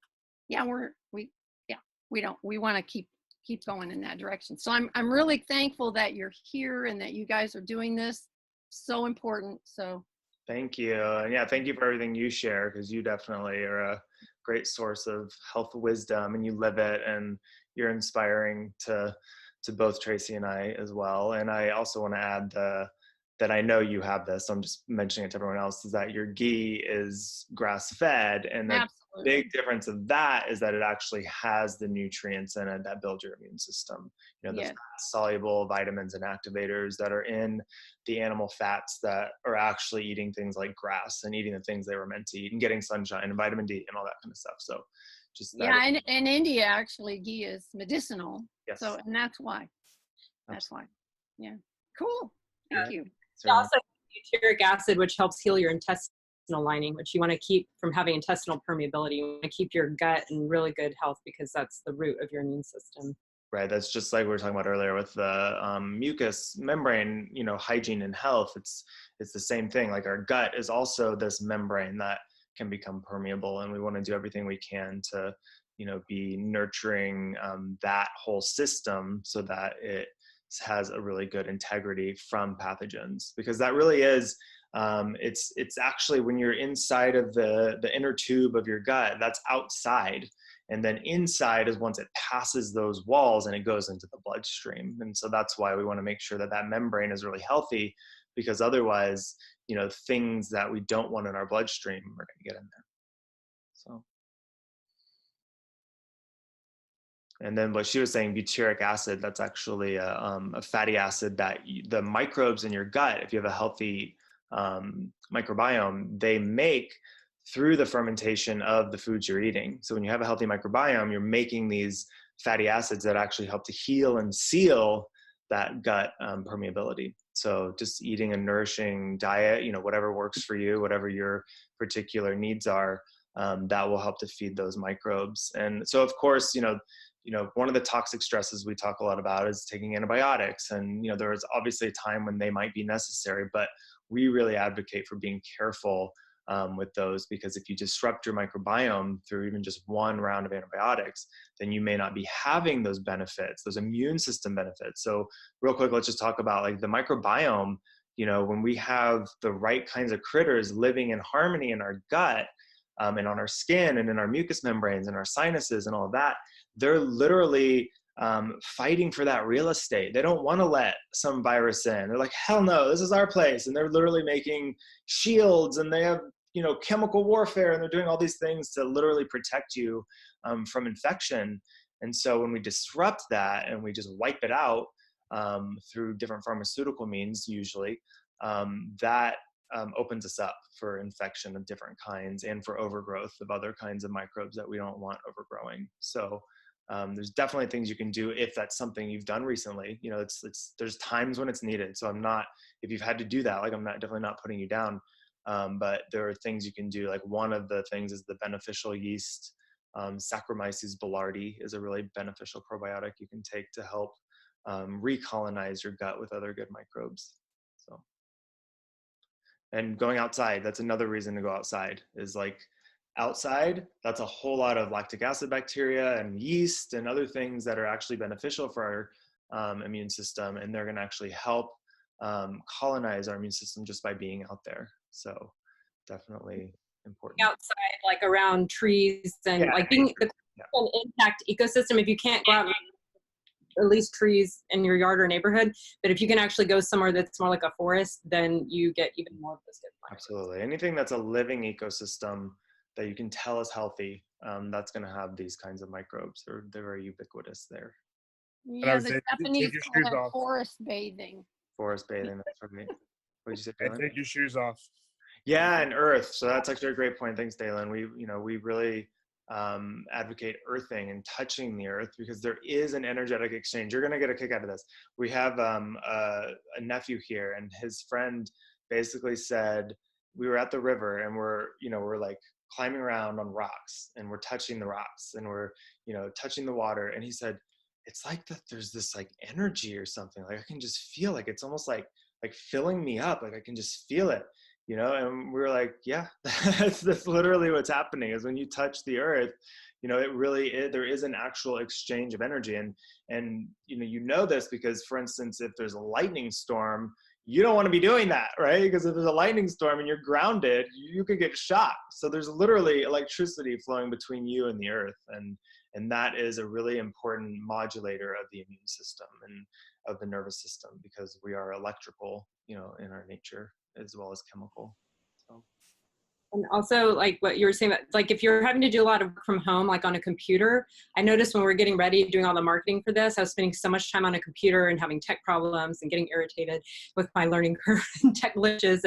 yeah, we want to keep going in that direction. So I'm really thankful that you're here and that you guys are doing this. So important. So thank you. And yeah, thank you for everything you share, because you definitely are a great source of health wisdom, and you live it, and you're inspiring to both Tracy and I as well. And I also want to add that I know you have this, so I'm just mentioning it to everyone else, is that your ghee is grass-fed, and the big difference of that is that it actually has the nutrients in it that build your immune system. You know, the fat-soluble vitamins and activators that are in the animal fats that are actually eating things like grass and eating the things they were meant to eat and getting sunshine and vitamin D and all that kind of stuff. So just in India, actually, ghee is medicinal. Yes. So, and that's why. That's why. Yeah. Cool. Thank you. Also, butyric acid, which helps heal your intestinal lining, which you want to keep from having intestinal permeability. You want to keep your gut in really good health, because that's the root of your immune system. Right. That's just like we were talking about earlier with the mucous membrane, you know, hygiene and health. It's the same thing. Like our gut is also this membrane that can become permeable, and we want to do everything we can to, you know, be nurturing that whole system so that it has a really good integrity from pathogens, because that really is it's actually when you're inside of the inner tube of your gut, that's outside, and then inside is once it passes those walls and it goes into the bloodstream. And so that's why we want to make sure that that membrane is really healthy, because otherwise, you know, things that we don't want in our bloodstream are going to get in there. So and then what she was saying, butyric acid, that's actually a fatty acid that the microbes in your gut, if you have a healthy microbiome, they make through the fermentation of the foods you're eating. So when you have a healthy microbiome, you're making these fatty acids that actually help to heal and seal that gut permeability. So just eating a nourishing diet, you know, whatever works for you, whatever your particular needs are, that will help to feed those microbes. And so, of course, you know, one of the toxic stresses we talk a lot about is taking antibiotics. And, you know, there is obviously a time when they might be necessary, but we really advocate for being careful with those, because if you disrupt your microbiome through even just one round of antibiotics, then you may not be having those benefits, those immune system benefits. So real quick, let's just talk about like the microbiome. You know, when we have the right kinds of critters living in harmony in our gut, and on our skin and in our mucous membranes and our sinuses and all of that, they're literally fighting for that real estate. They don't want to let some virus in. They're like, hell no, this is our place. And they're literally making shields, and they have, you know, chemical warfare, and they're doing all these things to literally protect you from infection. And so when we disrupt that and we just wipe it out through different pharmaceutical means, usually, that opens us up for infection of different kinds and for overgrowth of other kinds of microbes that we don't want overgrowing. So there's definitely things you can do if that's something you've done recently. You know, there's times when it's needed. So if you've had to do that, like I'm definitely not putting you down. But there are things you can do. Like one of the things is the beneficial yeast Saccharomyces boulardii is a really beneficial probiotic you can take to help recolonize your gut with other good microbes. So, and going outside, that's another reason to go outside, is like outside, that's a whole lot of lactic acid bacteria and yeast and other things that are actually beneficial for our immune system, and they're going to actually help colonize our immune system just by being out there. So definitely important. Outside, like around trees and Yeah, like being an intact ecosystem. If you can't go out, at least trees in your yard or neighborhood, but if you can actually go somewhere that's more like a forest, then you get even more of this good microbes. Absolutely. Anything that's a living ecosystem that you can tell is healthy, that's going to have these kinds of microbes. They're very ubiquitous there. Yeah, the Take Japanese your call shoes that off. forest bathing. Forest bathing, that's right. What did you say, And Dalen? take your shoes off. Yeah, and earth. So that's actually a great point. Thanks, Dalen. We really advocate earthing and touching the earth, because there is an energetic exchange. You're going to get a kick out of this. We have a nephew here, and his friend basically said, we were at the river and we're like climbing around on rocks, and we're touching the rocks, and we're touching the water, and he said, it's like that there's this like energy or something, like I can just feel, like it's almost like filling me up, like I can just feel it. And we were like, yeah, that's literally what's happening, is when you touch the earth, it really is, there is an actual exchange of energy. And this because, for instance, if there's a lightning storm, you don't want to be doing that, right? Because if there's a lightning storm and you're grounded, you could get shocked. So there's literally electricity flowing between you and the earth. And that is a really important modulator of the immune system and of the nervous system, because we are electrical, in our nature, as well as chemical. So. And also, like what you were saying, like if you're having to do a lot of work from home, like on a computer, I noticed when we were getting ready, doing all the marketing for this, I was spending so much time on a computer and having tech problems and getting irritated with my learning curve and tech glitches.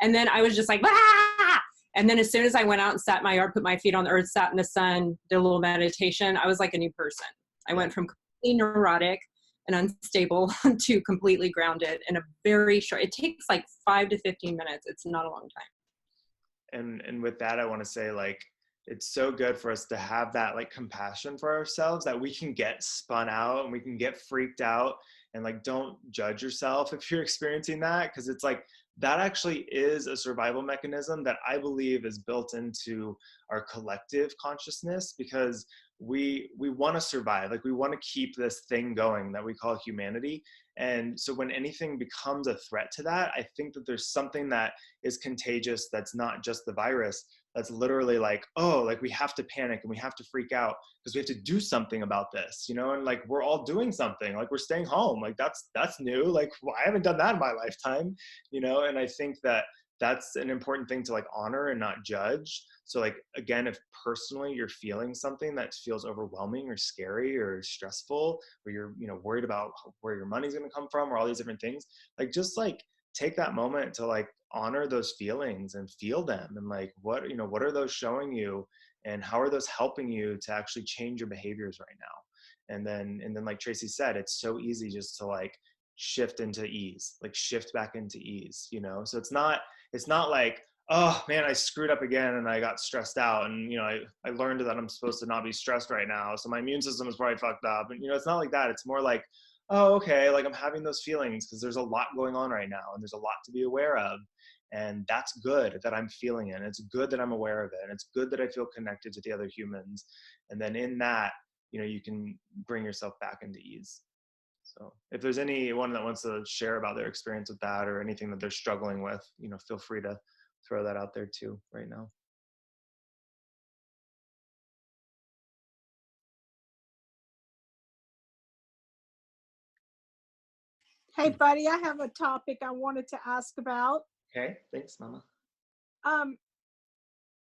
And then I was just like, ah! And then as soon as I went out and sat in my yard, put my feet on the earth, sat in the sun, did a little meditation, I was like a new person. I went from completely neurotic and unstable to completely grounded in a very short, it takes like 5 to 15 minutes. It's not a long time. And with that, I want to say, like, it's so good for us to have that like compassion for ourselves, that we can get spun out and we can get freaked out, and like, don't judge yourself if you're experiencing that, because it's like, that actually is a survival mechanism that I believe is built into our collective consciousness, because we want to survive. Like, we want to keep this thing going that we call humanity. And so when anything becomes a threat to that, I think that there's something that is contagious, that's not just the virus, that's literally like, oh, like we have to panic and we have to freak out because we have to do something about this, and like, we're all doing something, like we're staying home, like that's new, like, well, I haven't done that in my lifetime, and I think that that's an important thing to like honor and not judge. So like, again, if personally you're feeling something that feels overwhelming or scary or stressful, or you're worried about where your money's going to come from, or all these different things, like, just like take that moment to like honor those feelings and feel them, and like, what are those showing you, and how are those helping you to actually change your behaviors right now. And then like Tracy said, it's so easy just to like shift into ease, like shift back into ease, so it's not like, oh man, I screwed up again and I got stressed out, and I learned that I'm supposed to not be stressed right now, so my immune system is probably fucked up. And it's not like that. It's more like, oh, okay, like I'm having those feelings because there's a lot going on right now, and there's a lot to be aware of. And that's good that I'm feeling it. And it's good that I'm aware of it. And it's good that I feel connected to the other humans. And then in that, you can bring yourself back into ease. So if there's anyone that wants to share about their experience with that, or anything that they're struggling with, feel free to throw that out there too right now. Hey, buddy, I have a topic I wanted to ask about. Okay, thanks, Mama.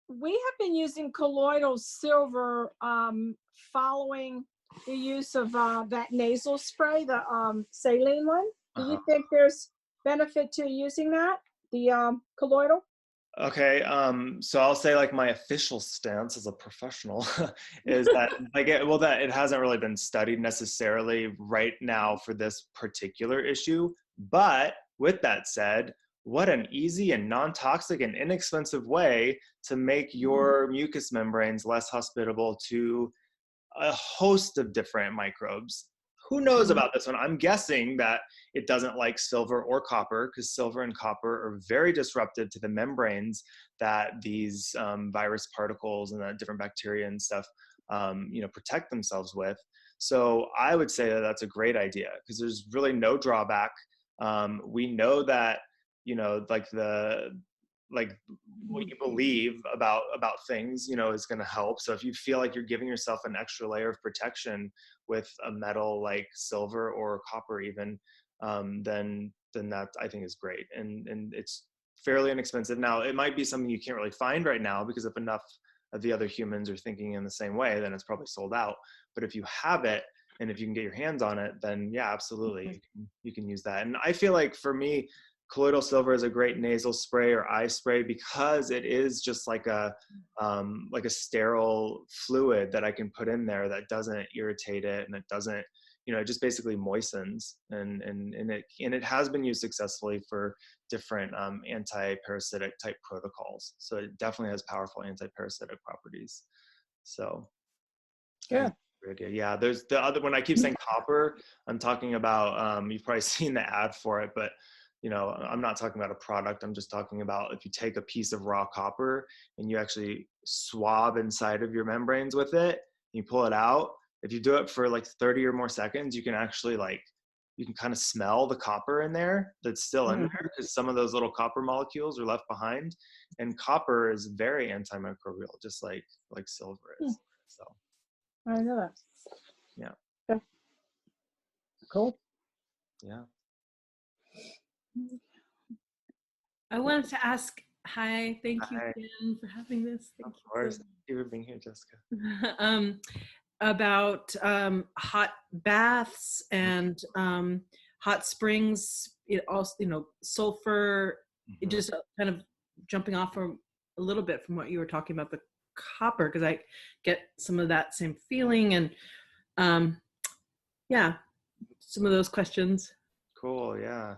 We have been using colloidal silver following the use of that nasal spray, the saline one. Do you think there's benefit to using that, the colloidal? Okay, so I'll say like my official stance as a professional is that that it hasn't really been studied necessarily right now for this particular issue. But with that said, what an easy and non-toxic and inexpensive way to make your mucous membranes less hospitable to a host of different microbes. Who knows about this one? I'm guessing that it doesn't like silver or copper, because silver and copper are very disruptive to the membranes that these virus particles and the different bacteria and stuff, protect themselves with. So I would say that that's a great idea, because there's really no drawback. We know that, like what you believe about things, is going to help. So if you feel like you're giving yourself an extra layer of protection with a metal like silver or copper even, then that I think is great. And it's fairly inexpensive. Now, it might be something you can't really find right now, because if enough of the other humans are thinking in the same way, then it's probably sold out. But if you have it, and if you can get your hands on it, then yeah, absolutely, you can use that. And I feel like for me, colloidal silver is a great nasal spray or eye spray, because it is just like a sterile fluid that I can put in there that doesn't irritate it, and it doesn't, it just basically moistens, and it has been used successfully for different anti-parasitic type protocols. So it definitely has powerful anti-parasitic properties. So Good. Great idea. Yeah, there's the other, when I keep saying copper, I'm talking about, you've probably seen the ad for it, but I'm not talking about a product. I'm just talking about if you take a piece of raw copper and you actually swab inside of your membranes with it, you pull it out. If you do it for like 30 or more seconds, you can actually you can kind of smell the copper in there that's still in there, because some of those little copper molecules are left behind. And copper is very antimicrobial, just like silver is. So I know that. yeah. Okay. Cool. Yeah. I wanted to ask, hi, thank you Hi. again for having this. Thank Of course. Thank you for being here, Jessica. About hot baths and hot springs, it also, sulfur, it just kind of jumping off from a little bit from what you were talking about, the copper, because I get some of that same feeling, and yeah, some of those questions. Cool. Yeah.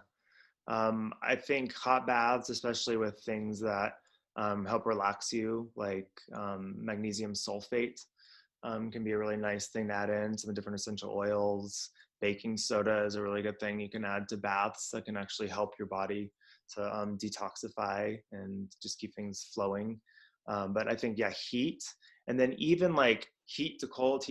I think hot baths, especially with things that help relax you, like magnesium sulfate, can be a really nice thing to add in. Some different essential oils. Baking soda is a really good thing you can add to baths that can actually help your body to detoxify and just keep things flowing. But I think, yeah, heat, and then even like heat to cold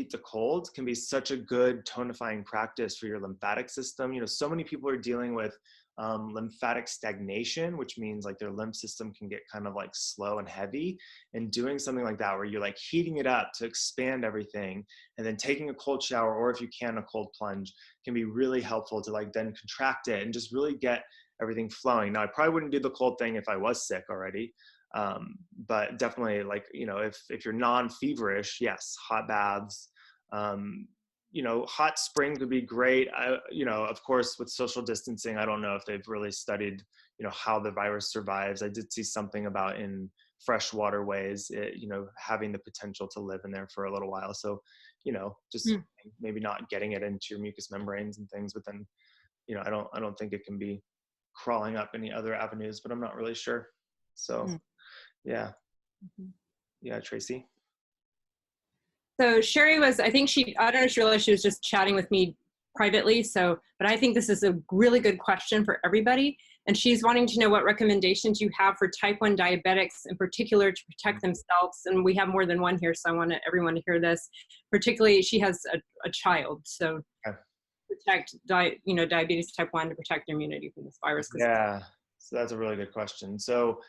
can be such a good tonifying practice for your lymphatic system. So many people are dealing with lymphatic stagnation, which means like their lymph system can get kind of like slow and heavy, and doing something like that where you're like heating it up to expand everything, and then taking a cold shower, or if you can, a cold plunge, can be really helpful to like then contract it and just really get everything flowing. Now, I probably wouldn't do the cold thing if I was sick already. But definitely, like, if you're non-feverish, yes, hot baths, hot springs would be great. Of course, with social distancing, I don't know if they've really studied, how the virus survives. I did see something about in fresh waterways, having the potential to live in there for a little while. So, just maybe not getting it into your mucous membranes and things, but then, I don't think it can be crawling up any other avenues, but I'm not really sure. So, yeah. Yeah, Tracy. So Sherry I don't know if she realized she was just chatting with me privately. But I think this is a really good question for everybody. And she's wanting to know what recommendations you have for type 1 diabetics in particular to protect themselves. And we have more than one here, so I want everyone to hear this. Particularly, she has a child. So protect diabetes type 1 to protect their immunity from this virus. Yeah, so that's a really good question. So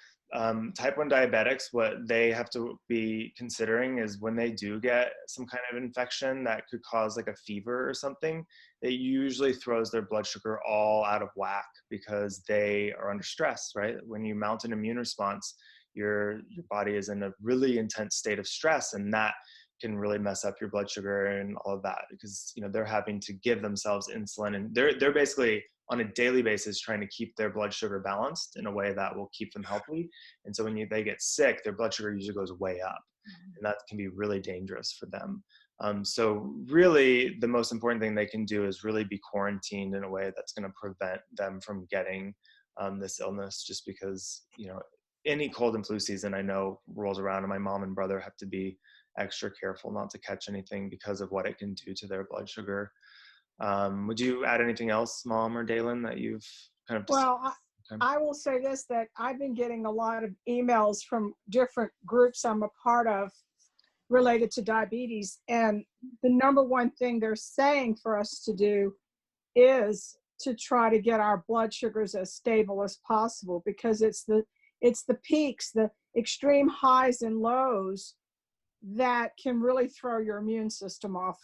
type 1 diabetics, what they have to be considering is when they do get some kind of infection that could cause like a fever or something, it usually throws their blood sugar all out of whack, because they are under stress, right? When you mount an immune response, your body is in a really intense state of stress, and that can really mess up your blood sugar and all of that, because they're having to give themselves insulin, and they're basically on a daily basis trying to keep their blood sugar balanced in a way that will keep them healthy. And so when they get sick, their blood sugar usually goes way up, and that can be really dangerous for them. So really the most important thing they can do is really be quarantined in a way that's going to prevent them from getting this illness, just because, any cold and flu season I know rolls around, and my mom and brother have to be extra careful not to catch anything because of what it can do to their blood sugar. Would you add anything else, Mom or Dalen, that you've kind of Well, I will say this, that I've been getting a lot of emails from different groups I'm a part of related to diabetes. And the number one thing they're saying for us to do is to try to get our blood sugars as stable as possible, because it's the peaks, the extreme highs and lows that can really throw your immune system off.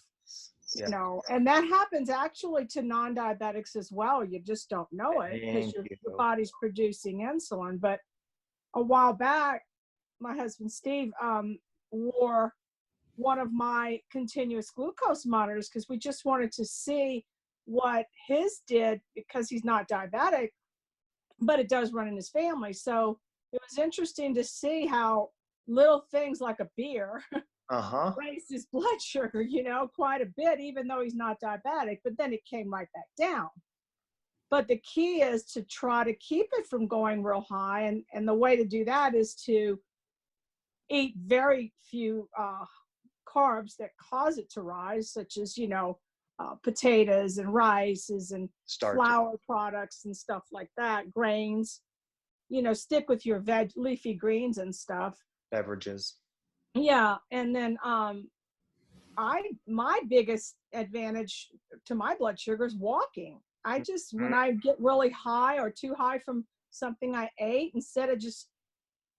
Yeah. And that happens actually to non-diabetics as well. You just don't know it because your body's producing insulin. But a while back, my husband Steve wore one of my continuous glucose monitors because we just wanted to see what his did, because he's not diabetic, but it does run in his family. So it was interesting to see how little things like a beer raised his blood sugar, quite a bit, even though he's not diabetic, but then it came right back down. But the key is to try to keep it from going real high. And the way to do that is to eat very few carbs that cause it to rise, such as, potatoes and rices and flour products and stuff like that, grains. Stick with your leafy greens and stuff. Beverages. Yeah. And then my biggest advantage to my blood sugar is walking. I just, when I get really high or too high from something I ate, instead of just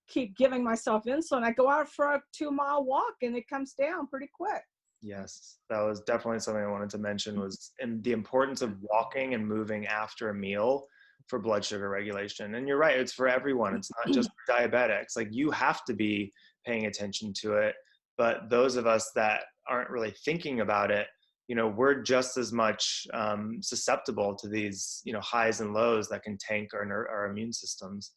keep giving myself insulin, I go out for a 2-mile walk and it comes down pretty quick. Yes, that was definitely something I wanted to mention, was in the importance of walking and moving after a meal for blood sugar regulation. And you're right, it's for everyone. It's not just for diabetics. Like, you have to be paying attention to it. But those of us that aren't really thinking about it, we're just as much susceptible to these, highs and lows that can tank our immune systems.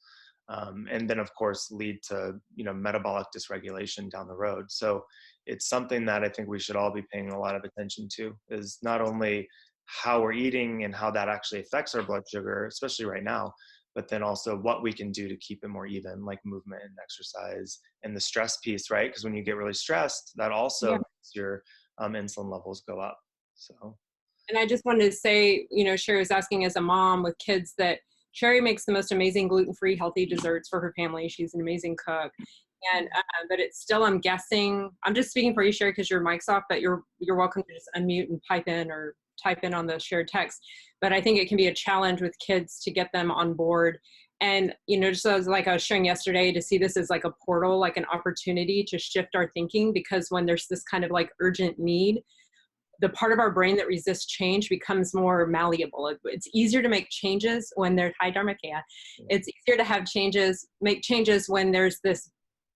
And then, of course, lead to, metabolic dysregulation down the road. So it's something that I think we should all be paying a lot of attention to, is not only how we're eating and how that actually affects our blood sugar, especially right now, but then also what we can do to keep it more even, like movement and exercise and the stress piece, right? Because when you get really stressed, that also makes your insulin levels go up. So. And I just wanted to say, Sherry was asking, as a mom with kids, that Sherry makes the most amazing gluten-free healthy desserts for her family. She's an amazing cook. And but it's still, I'm guessing, I'm just speaking for you, Sherry, because your mic's off, but you're welcome to just unmute and pipe in or type in on the shared text. But I think it can be a challenge with kids to get them on board. And, just as like I was sharing yesterday, to see this as like a portal, like an opportunity to shift our thinking, because when there's this kind of like urgent need, the part of our brain that resists change becomes more malleable. It's easier to make changes when there's, hi Dharmakaya. It's easier to make changes when there's this,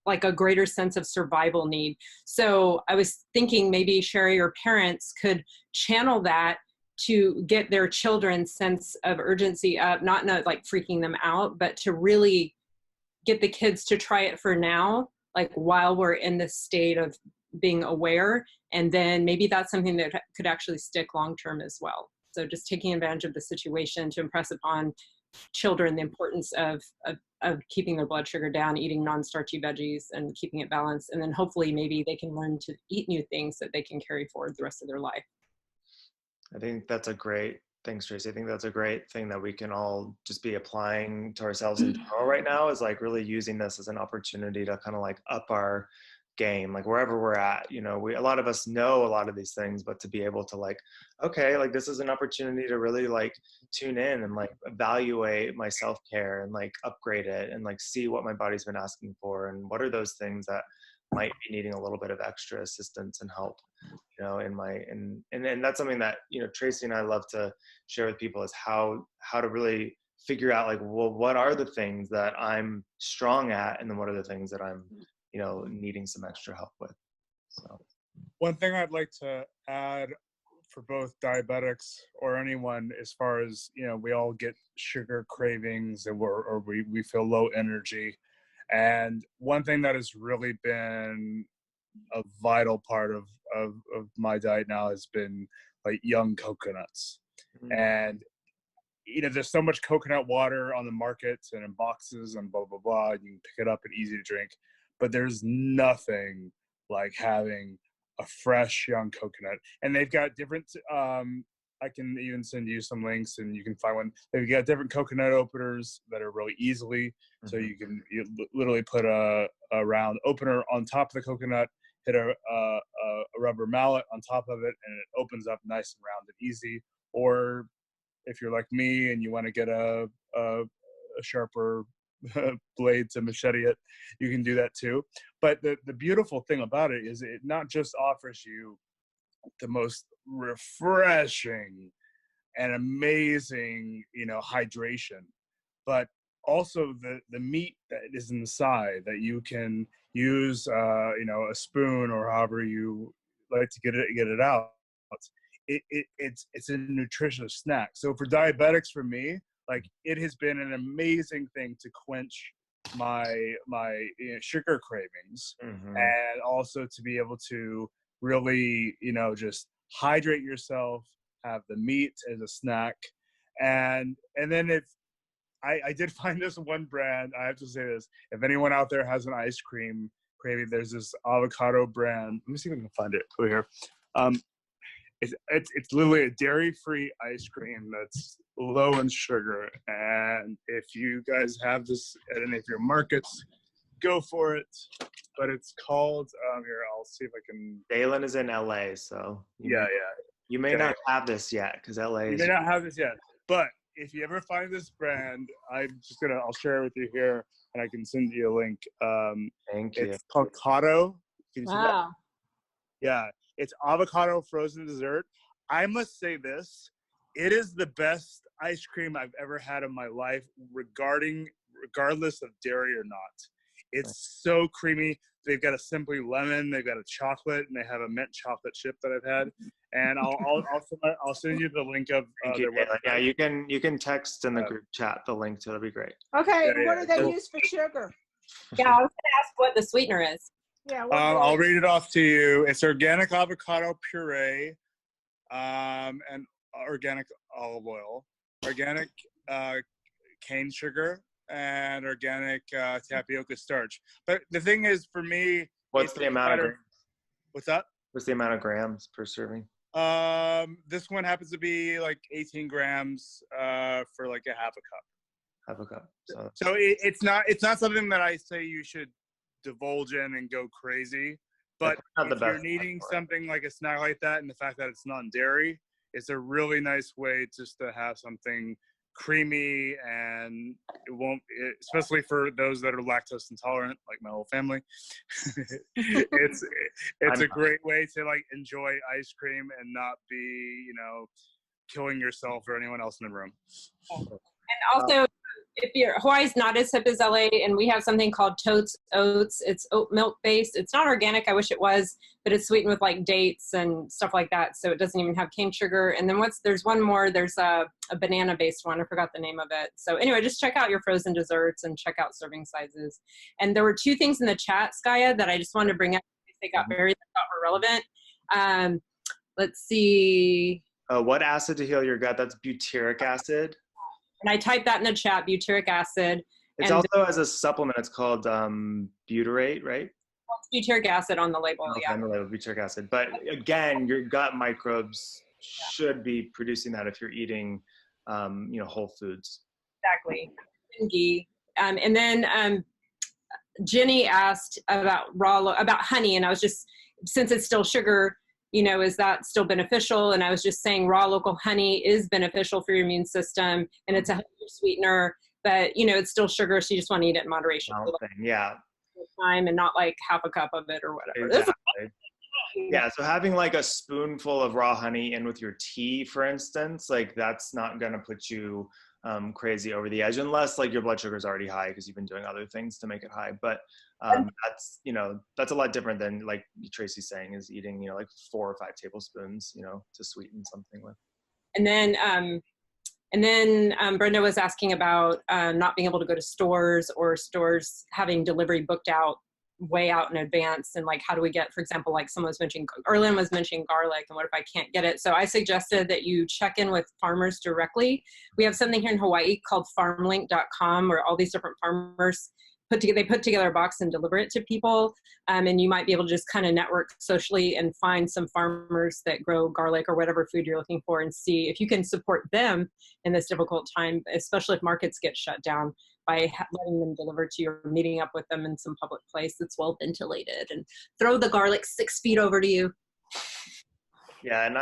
like, a greater sense of survival need. So I was thinking maybe Sherry or parents could channel that to get their children's sense of urgency up, not like freaking them out, but to really get the kids to try it for now, like while we're in this state of being aware. And then maybe that's something that could actually stick long-term as well. So just taking advantage of the situation to impress upon children the importance of keeping their blood sugar down, eating non-starchy veggies and keeping it balanced. And then hopefully maybe they can learn to eat new things that they can carry forward the rest of their life. I think that's thanks, Tracy. I think that's a great thing that we can all just be applying to ourselves in general right now, is like really using this as an opportunity to kind of like up our game, like wherever we're at. A lot of us know a lot of these things, but to be able to like, okay, like this is an opportunity to really like tune in and like evaluate my self-care and like upgrade it and like see what my body's been asking for and what are those things that might be needing a little bit of extra assistance and help, and that's something that, Tracy and I love to share with people, is how to really figure out like, well, what are the things that I'm strong at, and then what are the things that I'm needing some extra help with. So one thing I'd like to add for both diabetics or anyone, as far as, we all get sugar cravings and we feel low energy. And one thing that has really been a vital part of my diet now has been like young coconuts. And there's so much coconut water on the markets and in boxes and blah, blah, blah. You can pick it up and easy to drink. But there's nothing like having a fresh young coconut. And they've got different, I can even send you some links and you can find one. They've got different coconut openers that are really easily. So you literally put a round opener on top of the coconut, hit a rubber mallet on top of it, and it opens up nice and round and easy. Or if you're like me and you want to get a sharper blade to machete it, you can do that too. But the beautiful thing about it is it not just offers you the most refreshing and amazing, hydration, but also the meat that is inside that you can use, a spoon or however you like to get it out. It's a nutritious snack. So for diabetics, for me, like, it has been an amazing thing to quench my sugar cravings, and also to be able to really, just hydrate yourself, have the meat as a snack. And then if I did find this one brand, I have to say this, if anyone out there has an ice cream craving, there's this avocado brand. Let me see if I can find it over here. It's literally a dairy-free ice cream that's low in sugar. And if you guys have this at any of your markets, go for it. But it's called, here, I'll see if I can. Dalen is in LA, so. You may Okay. not have this yet, because LA is. You may not have this yet. But if you ever find this brand, I'll share it with you here, and I can send you a link. Thank you. It's called Kato. Can you see that? Wow. Yeah, it's avocado frozen dessert. I must say this, it is the best ice cream I've ever had in my life, regardless of dairy or not. It's so creamy. They've got a Simply Lemon, they've got a chocolate, and they have a mint chocolate chip that I've had. And I'll send you the link of their website. Yeah, you can text in the group chat the link to it. It'll be great. Okay, Yeah, what do they so- use for sugar? Yeah, I was gonna ask what the sweetener is. Yeah, I'll read it off to you. It's organic avocado puree, and organic olive oil, organic cane sugar, and organic tapioca starch. But the thing is, for me, What's the amount of grams? What's that? What's the amount of grams per serving? This one happens to be like 18 grams for like a half a cup. Half a cup. So it's not something that I say you should divulge in and go crazy. But if you're needing something like a snack like that, and the fact that it's non-dairy, it's a really nice way just to have something creamy, and especially for those that are lactose intolerant, like my whole family. it's a great way to like enjoy ice cream and not be, killing yourself or anyone else in the room. And also, if Hawaii's not as hip as LA, and we have something called Totes Oats. It's oat milk based. It's not organic. I wish it was, but it's sweetened with like dates and stuff like that. So it doesn't even have cane sugar. And then there's one more, there's a banana based one. I forgot the name of it. So anyway, just check out your frozen desserts and check out serving sizes. And there were two things in the chat, Skya, that I just wanted to bring up because they got buried that were relevant. Let's see. What acid to heal your gut? That's butyric acid. And I typed that in the chat, butyric acid. It's also as a supplement. It's called butyrate, right? It's butyric acid on the label. Okay, Yeah. on the label, butyric acid. But again, your gut microbes should be producing that if you're eating, whole foods. Exactly. And ghee. And then Jenny asked about about honey, and I was just, since it's still sugar, is that still beneficial? And I was just saying raw local honey is beneficial for your immune system, and it's a healthier sweetener, but it's still sugar, so you just want to eat it in moderation. Yeah. Time, and not like half a cup of it or whatever. Exactly. Yeah, so having like a spoonful of raw honey in with your tea, for instance, like that's not gonna put you crazy over the edge, unless like your blood sugar is already high because you've been doing other things to make it high. But that's a lot different than, like Tracy's saying, is eating like 4 or 5 tablespoons to sweeten something with. And then Brenda was asking about not being able to go to stores, or stores having delivery booked out way out in advance. And like, how do we get, for example, like someone was mentioning, Erlyn was mentioning garlic, and what if I can't get it? So I suggested that you check in with farmers directly. We have something here in Hawaii called farmlink.com, where all these different farmers put together a box and deliver it to people. And you might be able to just kind of network socially and find some farmers that grow garlic or whatever food you're looking for, and see if you can support them in this difficult time, especially if markets get shut down, by letting them deliver to you or meeting up with them in some public place that's well ventilated, and throw the garlic 6 feet over to you. Yeah, and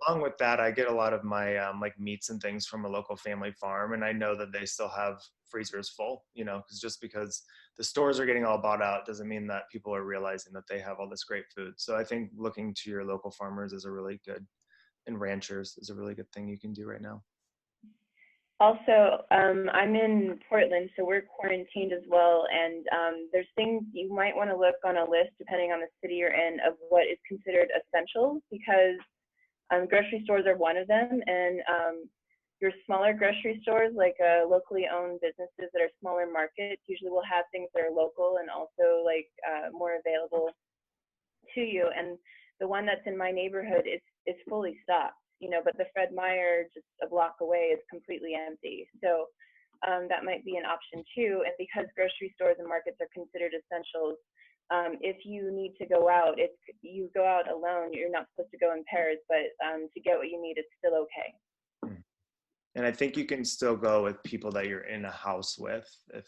along with that, I get a lot of my like meats and things from a local family farm, and I know that they still have freezers full, because just because the stores are getting all bought out doesn't mean that people are realizing that they have all this great food. So I think looking to your local farmers is a really good, and ranchers is a really good thing you can do right now. Also, I'm in Portland, so we're quarantined as well, and there's things you might want to look on a list, depending on the city you're in, of what is considered essential, because grocery stores are one of them, and your smaller grocery stores, like locally owned businesses that are smaller markets, usually will have things that are local and also like more available to you. And the one that's in my neighborhood is fully stocked. But the Fred Meyer just a block away is completely empty. So that might be an option too. And because grocery stores and markets are considered essentials, if you need to go out, if you go out alone, you're not supposed to go in pairs, but to get what you need, it's still okay. And I think you can still go with people that you're in a house with, if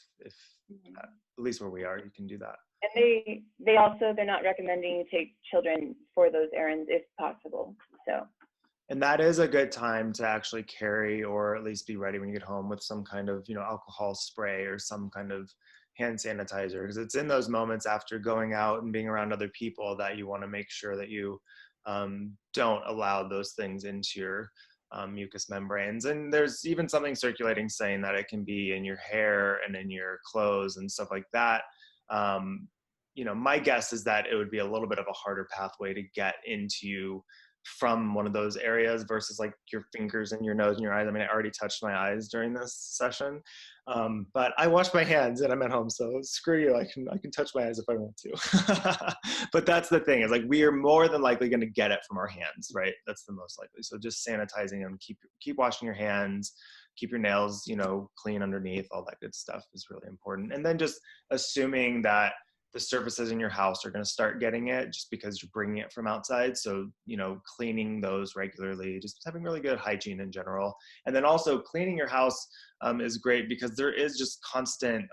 at least where we are, you can do that. And they're not recommending you take children for those errands if possible. So. And that is a good time to actually carry, or at least be ready when you get home with some kind of, alcohol spray or some kind of hand sanitizer, because it's in those moments after going out and being around other people that you want to make sure that you don't allow those things into your mucous membranes. And there's even something circulating saying that it can be in your hair and in your clothes and stuff like that. My guess is that it would be a little bit of a harder pathway to get into you from one of those areas versus like your fingers and your nose and your eyes. I mean, I already touched my eyes during this session, but I washed my hands and I'm at home, so screw you. I can touch my eyes if I want to. But that's the thing, is like we are more than likely going to get it from our hands, right? That's the most likely. So just sanitizing them, keep washing your hands, keep your nails, clean underneath, all that good stuff is really important. And then just assuming that the surfaces in your house are going to start getting it just because you're bringing it from outside. So, cleaning those regularly, just having really good hygiene in general. And then also cleaning your house is great, because there is just constant,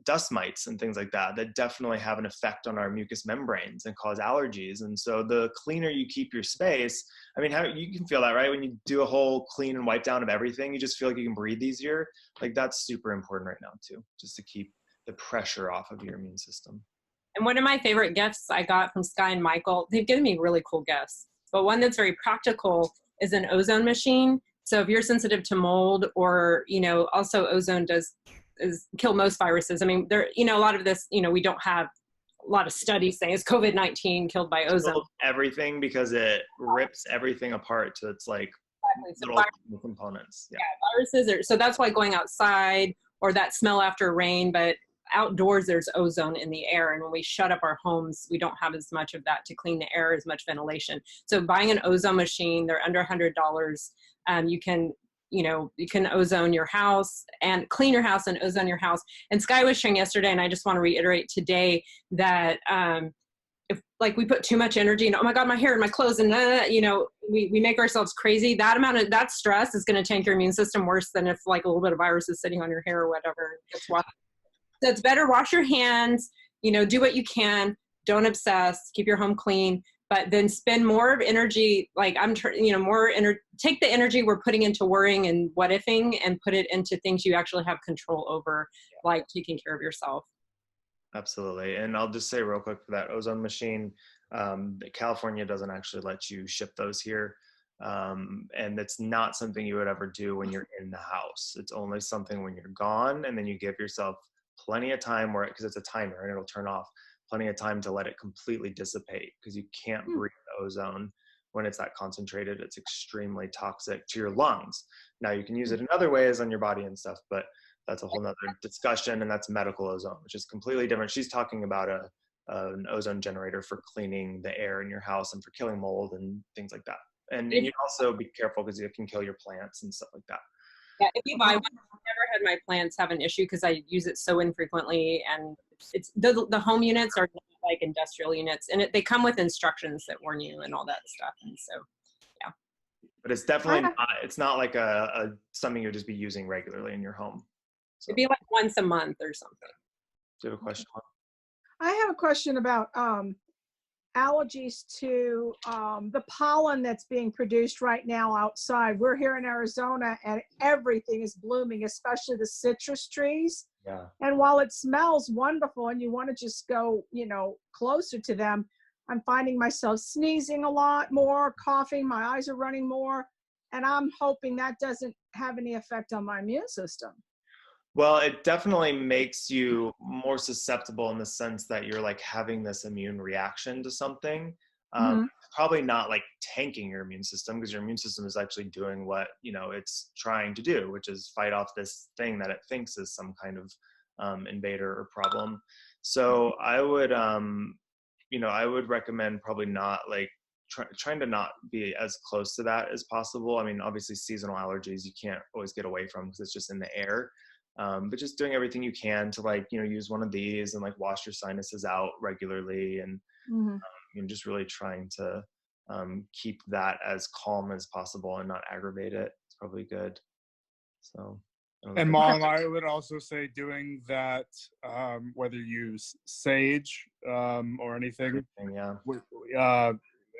dust mites and things like that definitely have an effect on our mucous membranes and cause allergies. And so the cleaner you keep your space, I mean, you can feel that, right? When you do a whole clean and wipe down of everything, you just feel like you can breathe easier. Like that's super important right now too, just to keep the pressure off of your immune system. And one of my favorite gifts I got from Skya and Michael, they've given me really cool gifts, but one that's very practical is an ozone machine. So if you're sensitive to mold, or, also ozone does kill most viruses. I mean, there, a lot of this, we don't have a lot of studies saying is COVID-19 killed by ozone. Everything, because it rips everything apart to its like little components. Yeah, viruses so that's why going outside, or that smell after rain, but outdoors there's ozone in the air, and when we shut up our homes, we don't have as much of that to clean the air, as much ventilation. So buying an ozone machine, they're under $100. You can ozone your house and clean your house and ozone your house. And Skya was sharing yesterday, and I just want to reiterate today, that if like we put too much energy and, oh my God, my hair and my clothes and we make ourselves crazy, that stress is going to tank your immune system worse than if like a little bit of virus is sitting on your hair or whatever. So it's better wash your hands, do what you can, don't obsess, keep your home clean, but then spend more of energy, like take the energy we're putting into worrying and what ifing and put it into things you actually have control over, like taking care of yourself. Absolutely. And I'll just say real quick, for that ozone machine, California doesn't actually let you ship those here. And it's not something you would ever do when you're in the house. It's only something when you're gone, and then you give yourself plenty of time because it's a timer and it'll turn off, plenty of time to let it completely dissipate, because you can't breathe ozone when it's that concentrated. It's extremely toxic to your lungs. Now you can use it in other ways on your body and stuff, but that's a whole nother discussion, and that's medical ozone, which is completely different. She's talking about an ozone generator for cleaning the air in your house and for killing mold and things like that. And you also be careful because it can kill your plants and stuff like that. Yeah, if you buy one, I've never had my plants have an issue because I use it so infrequently, and it's the home units are not like industrial units, and they come with instructions that warn you and all that stuff, and so yeah. But it's definitely not, it's not like a something you'll just be using regularly in your home. So, it'd be like once a month or something. do you have a question? I have a question about allergies to the pollen that's being produced right now outside. We're here in Arizona and everything is blooming, especially the citrus trees. Yeah. And while it smells wonderful and you want to just go, you know, closer to them, I'm finding myself sneezing a lot more, coughing, my eyes are running more, and I'm hoping that doesn't have any effect on my immune system. Well, it definitely makes you more susceptible in the sense that you're like having this immune reaction to something. Probably not like tanking your immune system, because your immune system is actually doing what, you know, it's trying to do, which is fight off this thing that it thinks is some kind of invader or problem. So I would, you know, I would recommend probably not like trying to not be as close to that as possible. I mean, obviously seasonal allergies you can't always get away from because it's just in the air. But just doing everything you can to, like, you know, use one of these and like wash your sinuses out regularly, and you know, just really trying to keep that as calm as possible and not aggravate it. It's probably good. So. And Mom, I would also say doing that, whether you use sage or anything,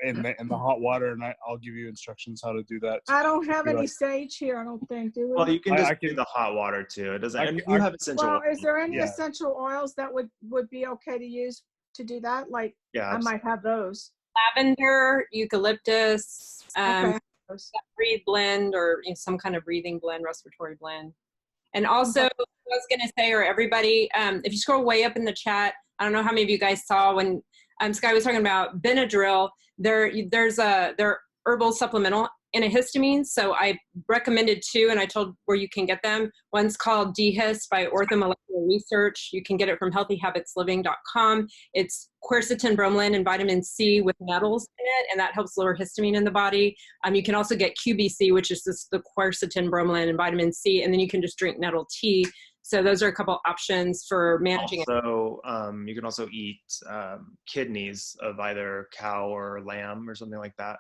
in the hot water, and I'll give you instructions how to do that. I don't have any sage here, I don't think, do we? Well, you can just do the hot water too. It doesn't. And you have essential. Well, is there any essential oils that would be okay to use to do that? Like, I might have those. Lavender, eucalyptus, breathe blend, or, you know, some kind of breathing blend, respiratory blend. And also, I was going to say, or everybody, if you scroll way up in the chat, I don't know how many of you guys saw when Skya was talking about Benadryl. There's they're herbal supplemental antihistamines. So I recommended two, and I told where you can get them. One's called DHIS by Orthomolecular Research. You can get it from healthyhabitsliving.com. It's quercetin, bromelain, and vitamin C with nettles in it, and that helps lower histamine in the body. You can also get QBC, which is just the quercetin, bromelain, and vitamin C, and then you can just drink nettle tea. So those are a couple options for managing it. So you can also eat kidneys of either cow or lamb or something like that,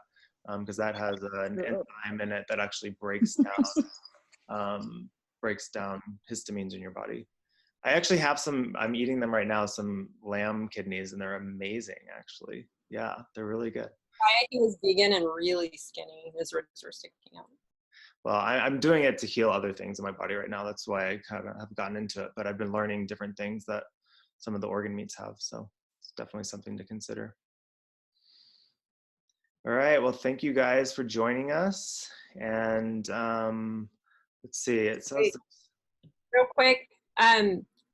because that has an enzyme in it that actually breaks down histamines in your body. I actually have some. I'm eating them right now. Some lamb kidneys, and they're amazing. Actually, yeah, they're really good. He was vegan and really skinny. His ribs were sticking out. Well, I'm doing it to heal other things in my body right now. That's why I kind of have gotten into it. But I've been learning different things that some of the organ meats have. So it's definitely something to consider. All right. Well, thank you guys for joining us. And let's see. It says real quick.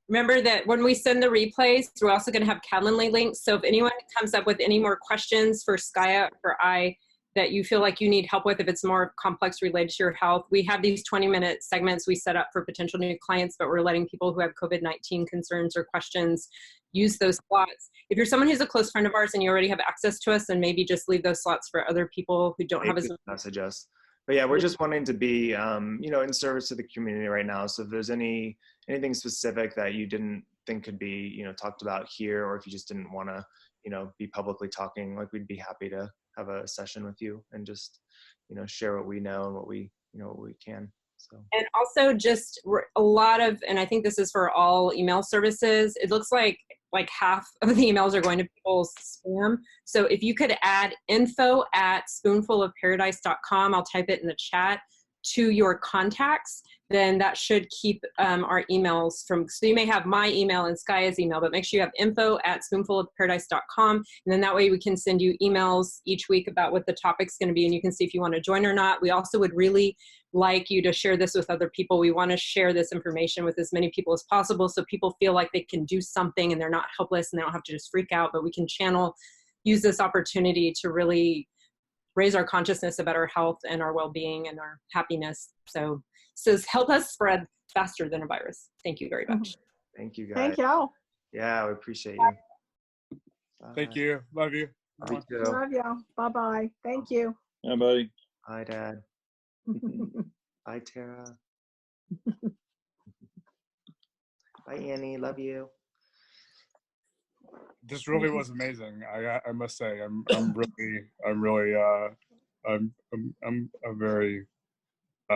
Remember that when we send the replays, we're also going to have Calendly links. So if anyone comes up with any more questions for Skya or I that you feel like you need help with, if it's more complex related to your health, we have these 20-minute segments we set up for potential new clients, but we're letting people who have COVID-19 concerns or questions use those slots. If you're someone who's a close friend of ours and you already have access to us, then maybe just leave those slots for other people who don't have as message us. But yeah, we're just wanting to be, you know, in service to the community right now. So if there's anything specific that you didn't think could be, you know, talked about here, or if you just didn't want to, you know, be publicly talking, like, we'd be happy to have a session with you and just, you know, share what we know and what we, you know, what we can. So. And also just a lot of, and I think this is for all email services, it looks like half of the emails are going to people's spam. So if you could add info@spoonfulofparadise.com, I'll type it in the chat, to your contacts, then that should keep our emails from, so you may have my email and Skya's email, but make sure you have info@spoonfulofparadise.com, and then that way we can send you emails each week about what the topic's going to be, and you can see if you want to join or not. We also would really like you to share this with other people. We want to share this information with as many people as possible, so people feel like they can do something and they're not helpless and they don't have to just freak out, but we can use this opportunity to really raise our consciousness about our health and our well-being and our happiness. So help us spread faster than a virus. Thank you very much. Thank you, guys. Thank y'all. Yeah, we appreciate you. Thank you. Love you. You too. Love y'all. Bye-bye. Thank you. Yeah, buddy. Bye, Dad. Bye, Tara. Bye, Annie. Love you. This really was amazing. I must say, I'm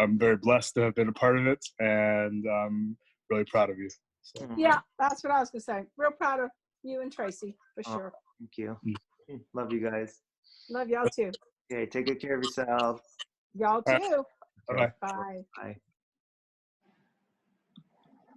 very blessed to have been a part of it, and I'm really proud of you. So. Yeah, that's what I was gonna say. Real proud of you and Tracy, for sure. Thank you. Love you guys. Love y'all too. Okay, take good care of yourselves. Y'all too. Bye-bye. Bye. Bye.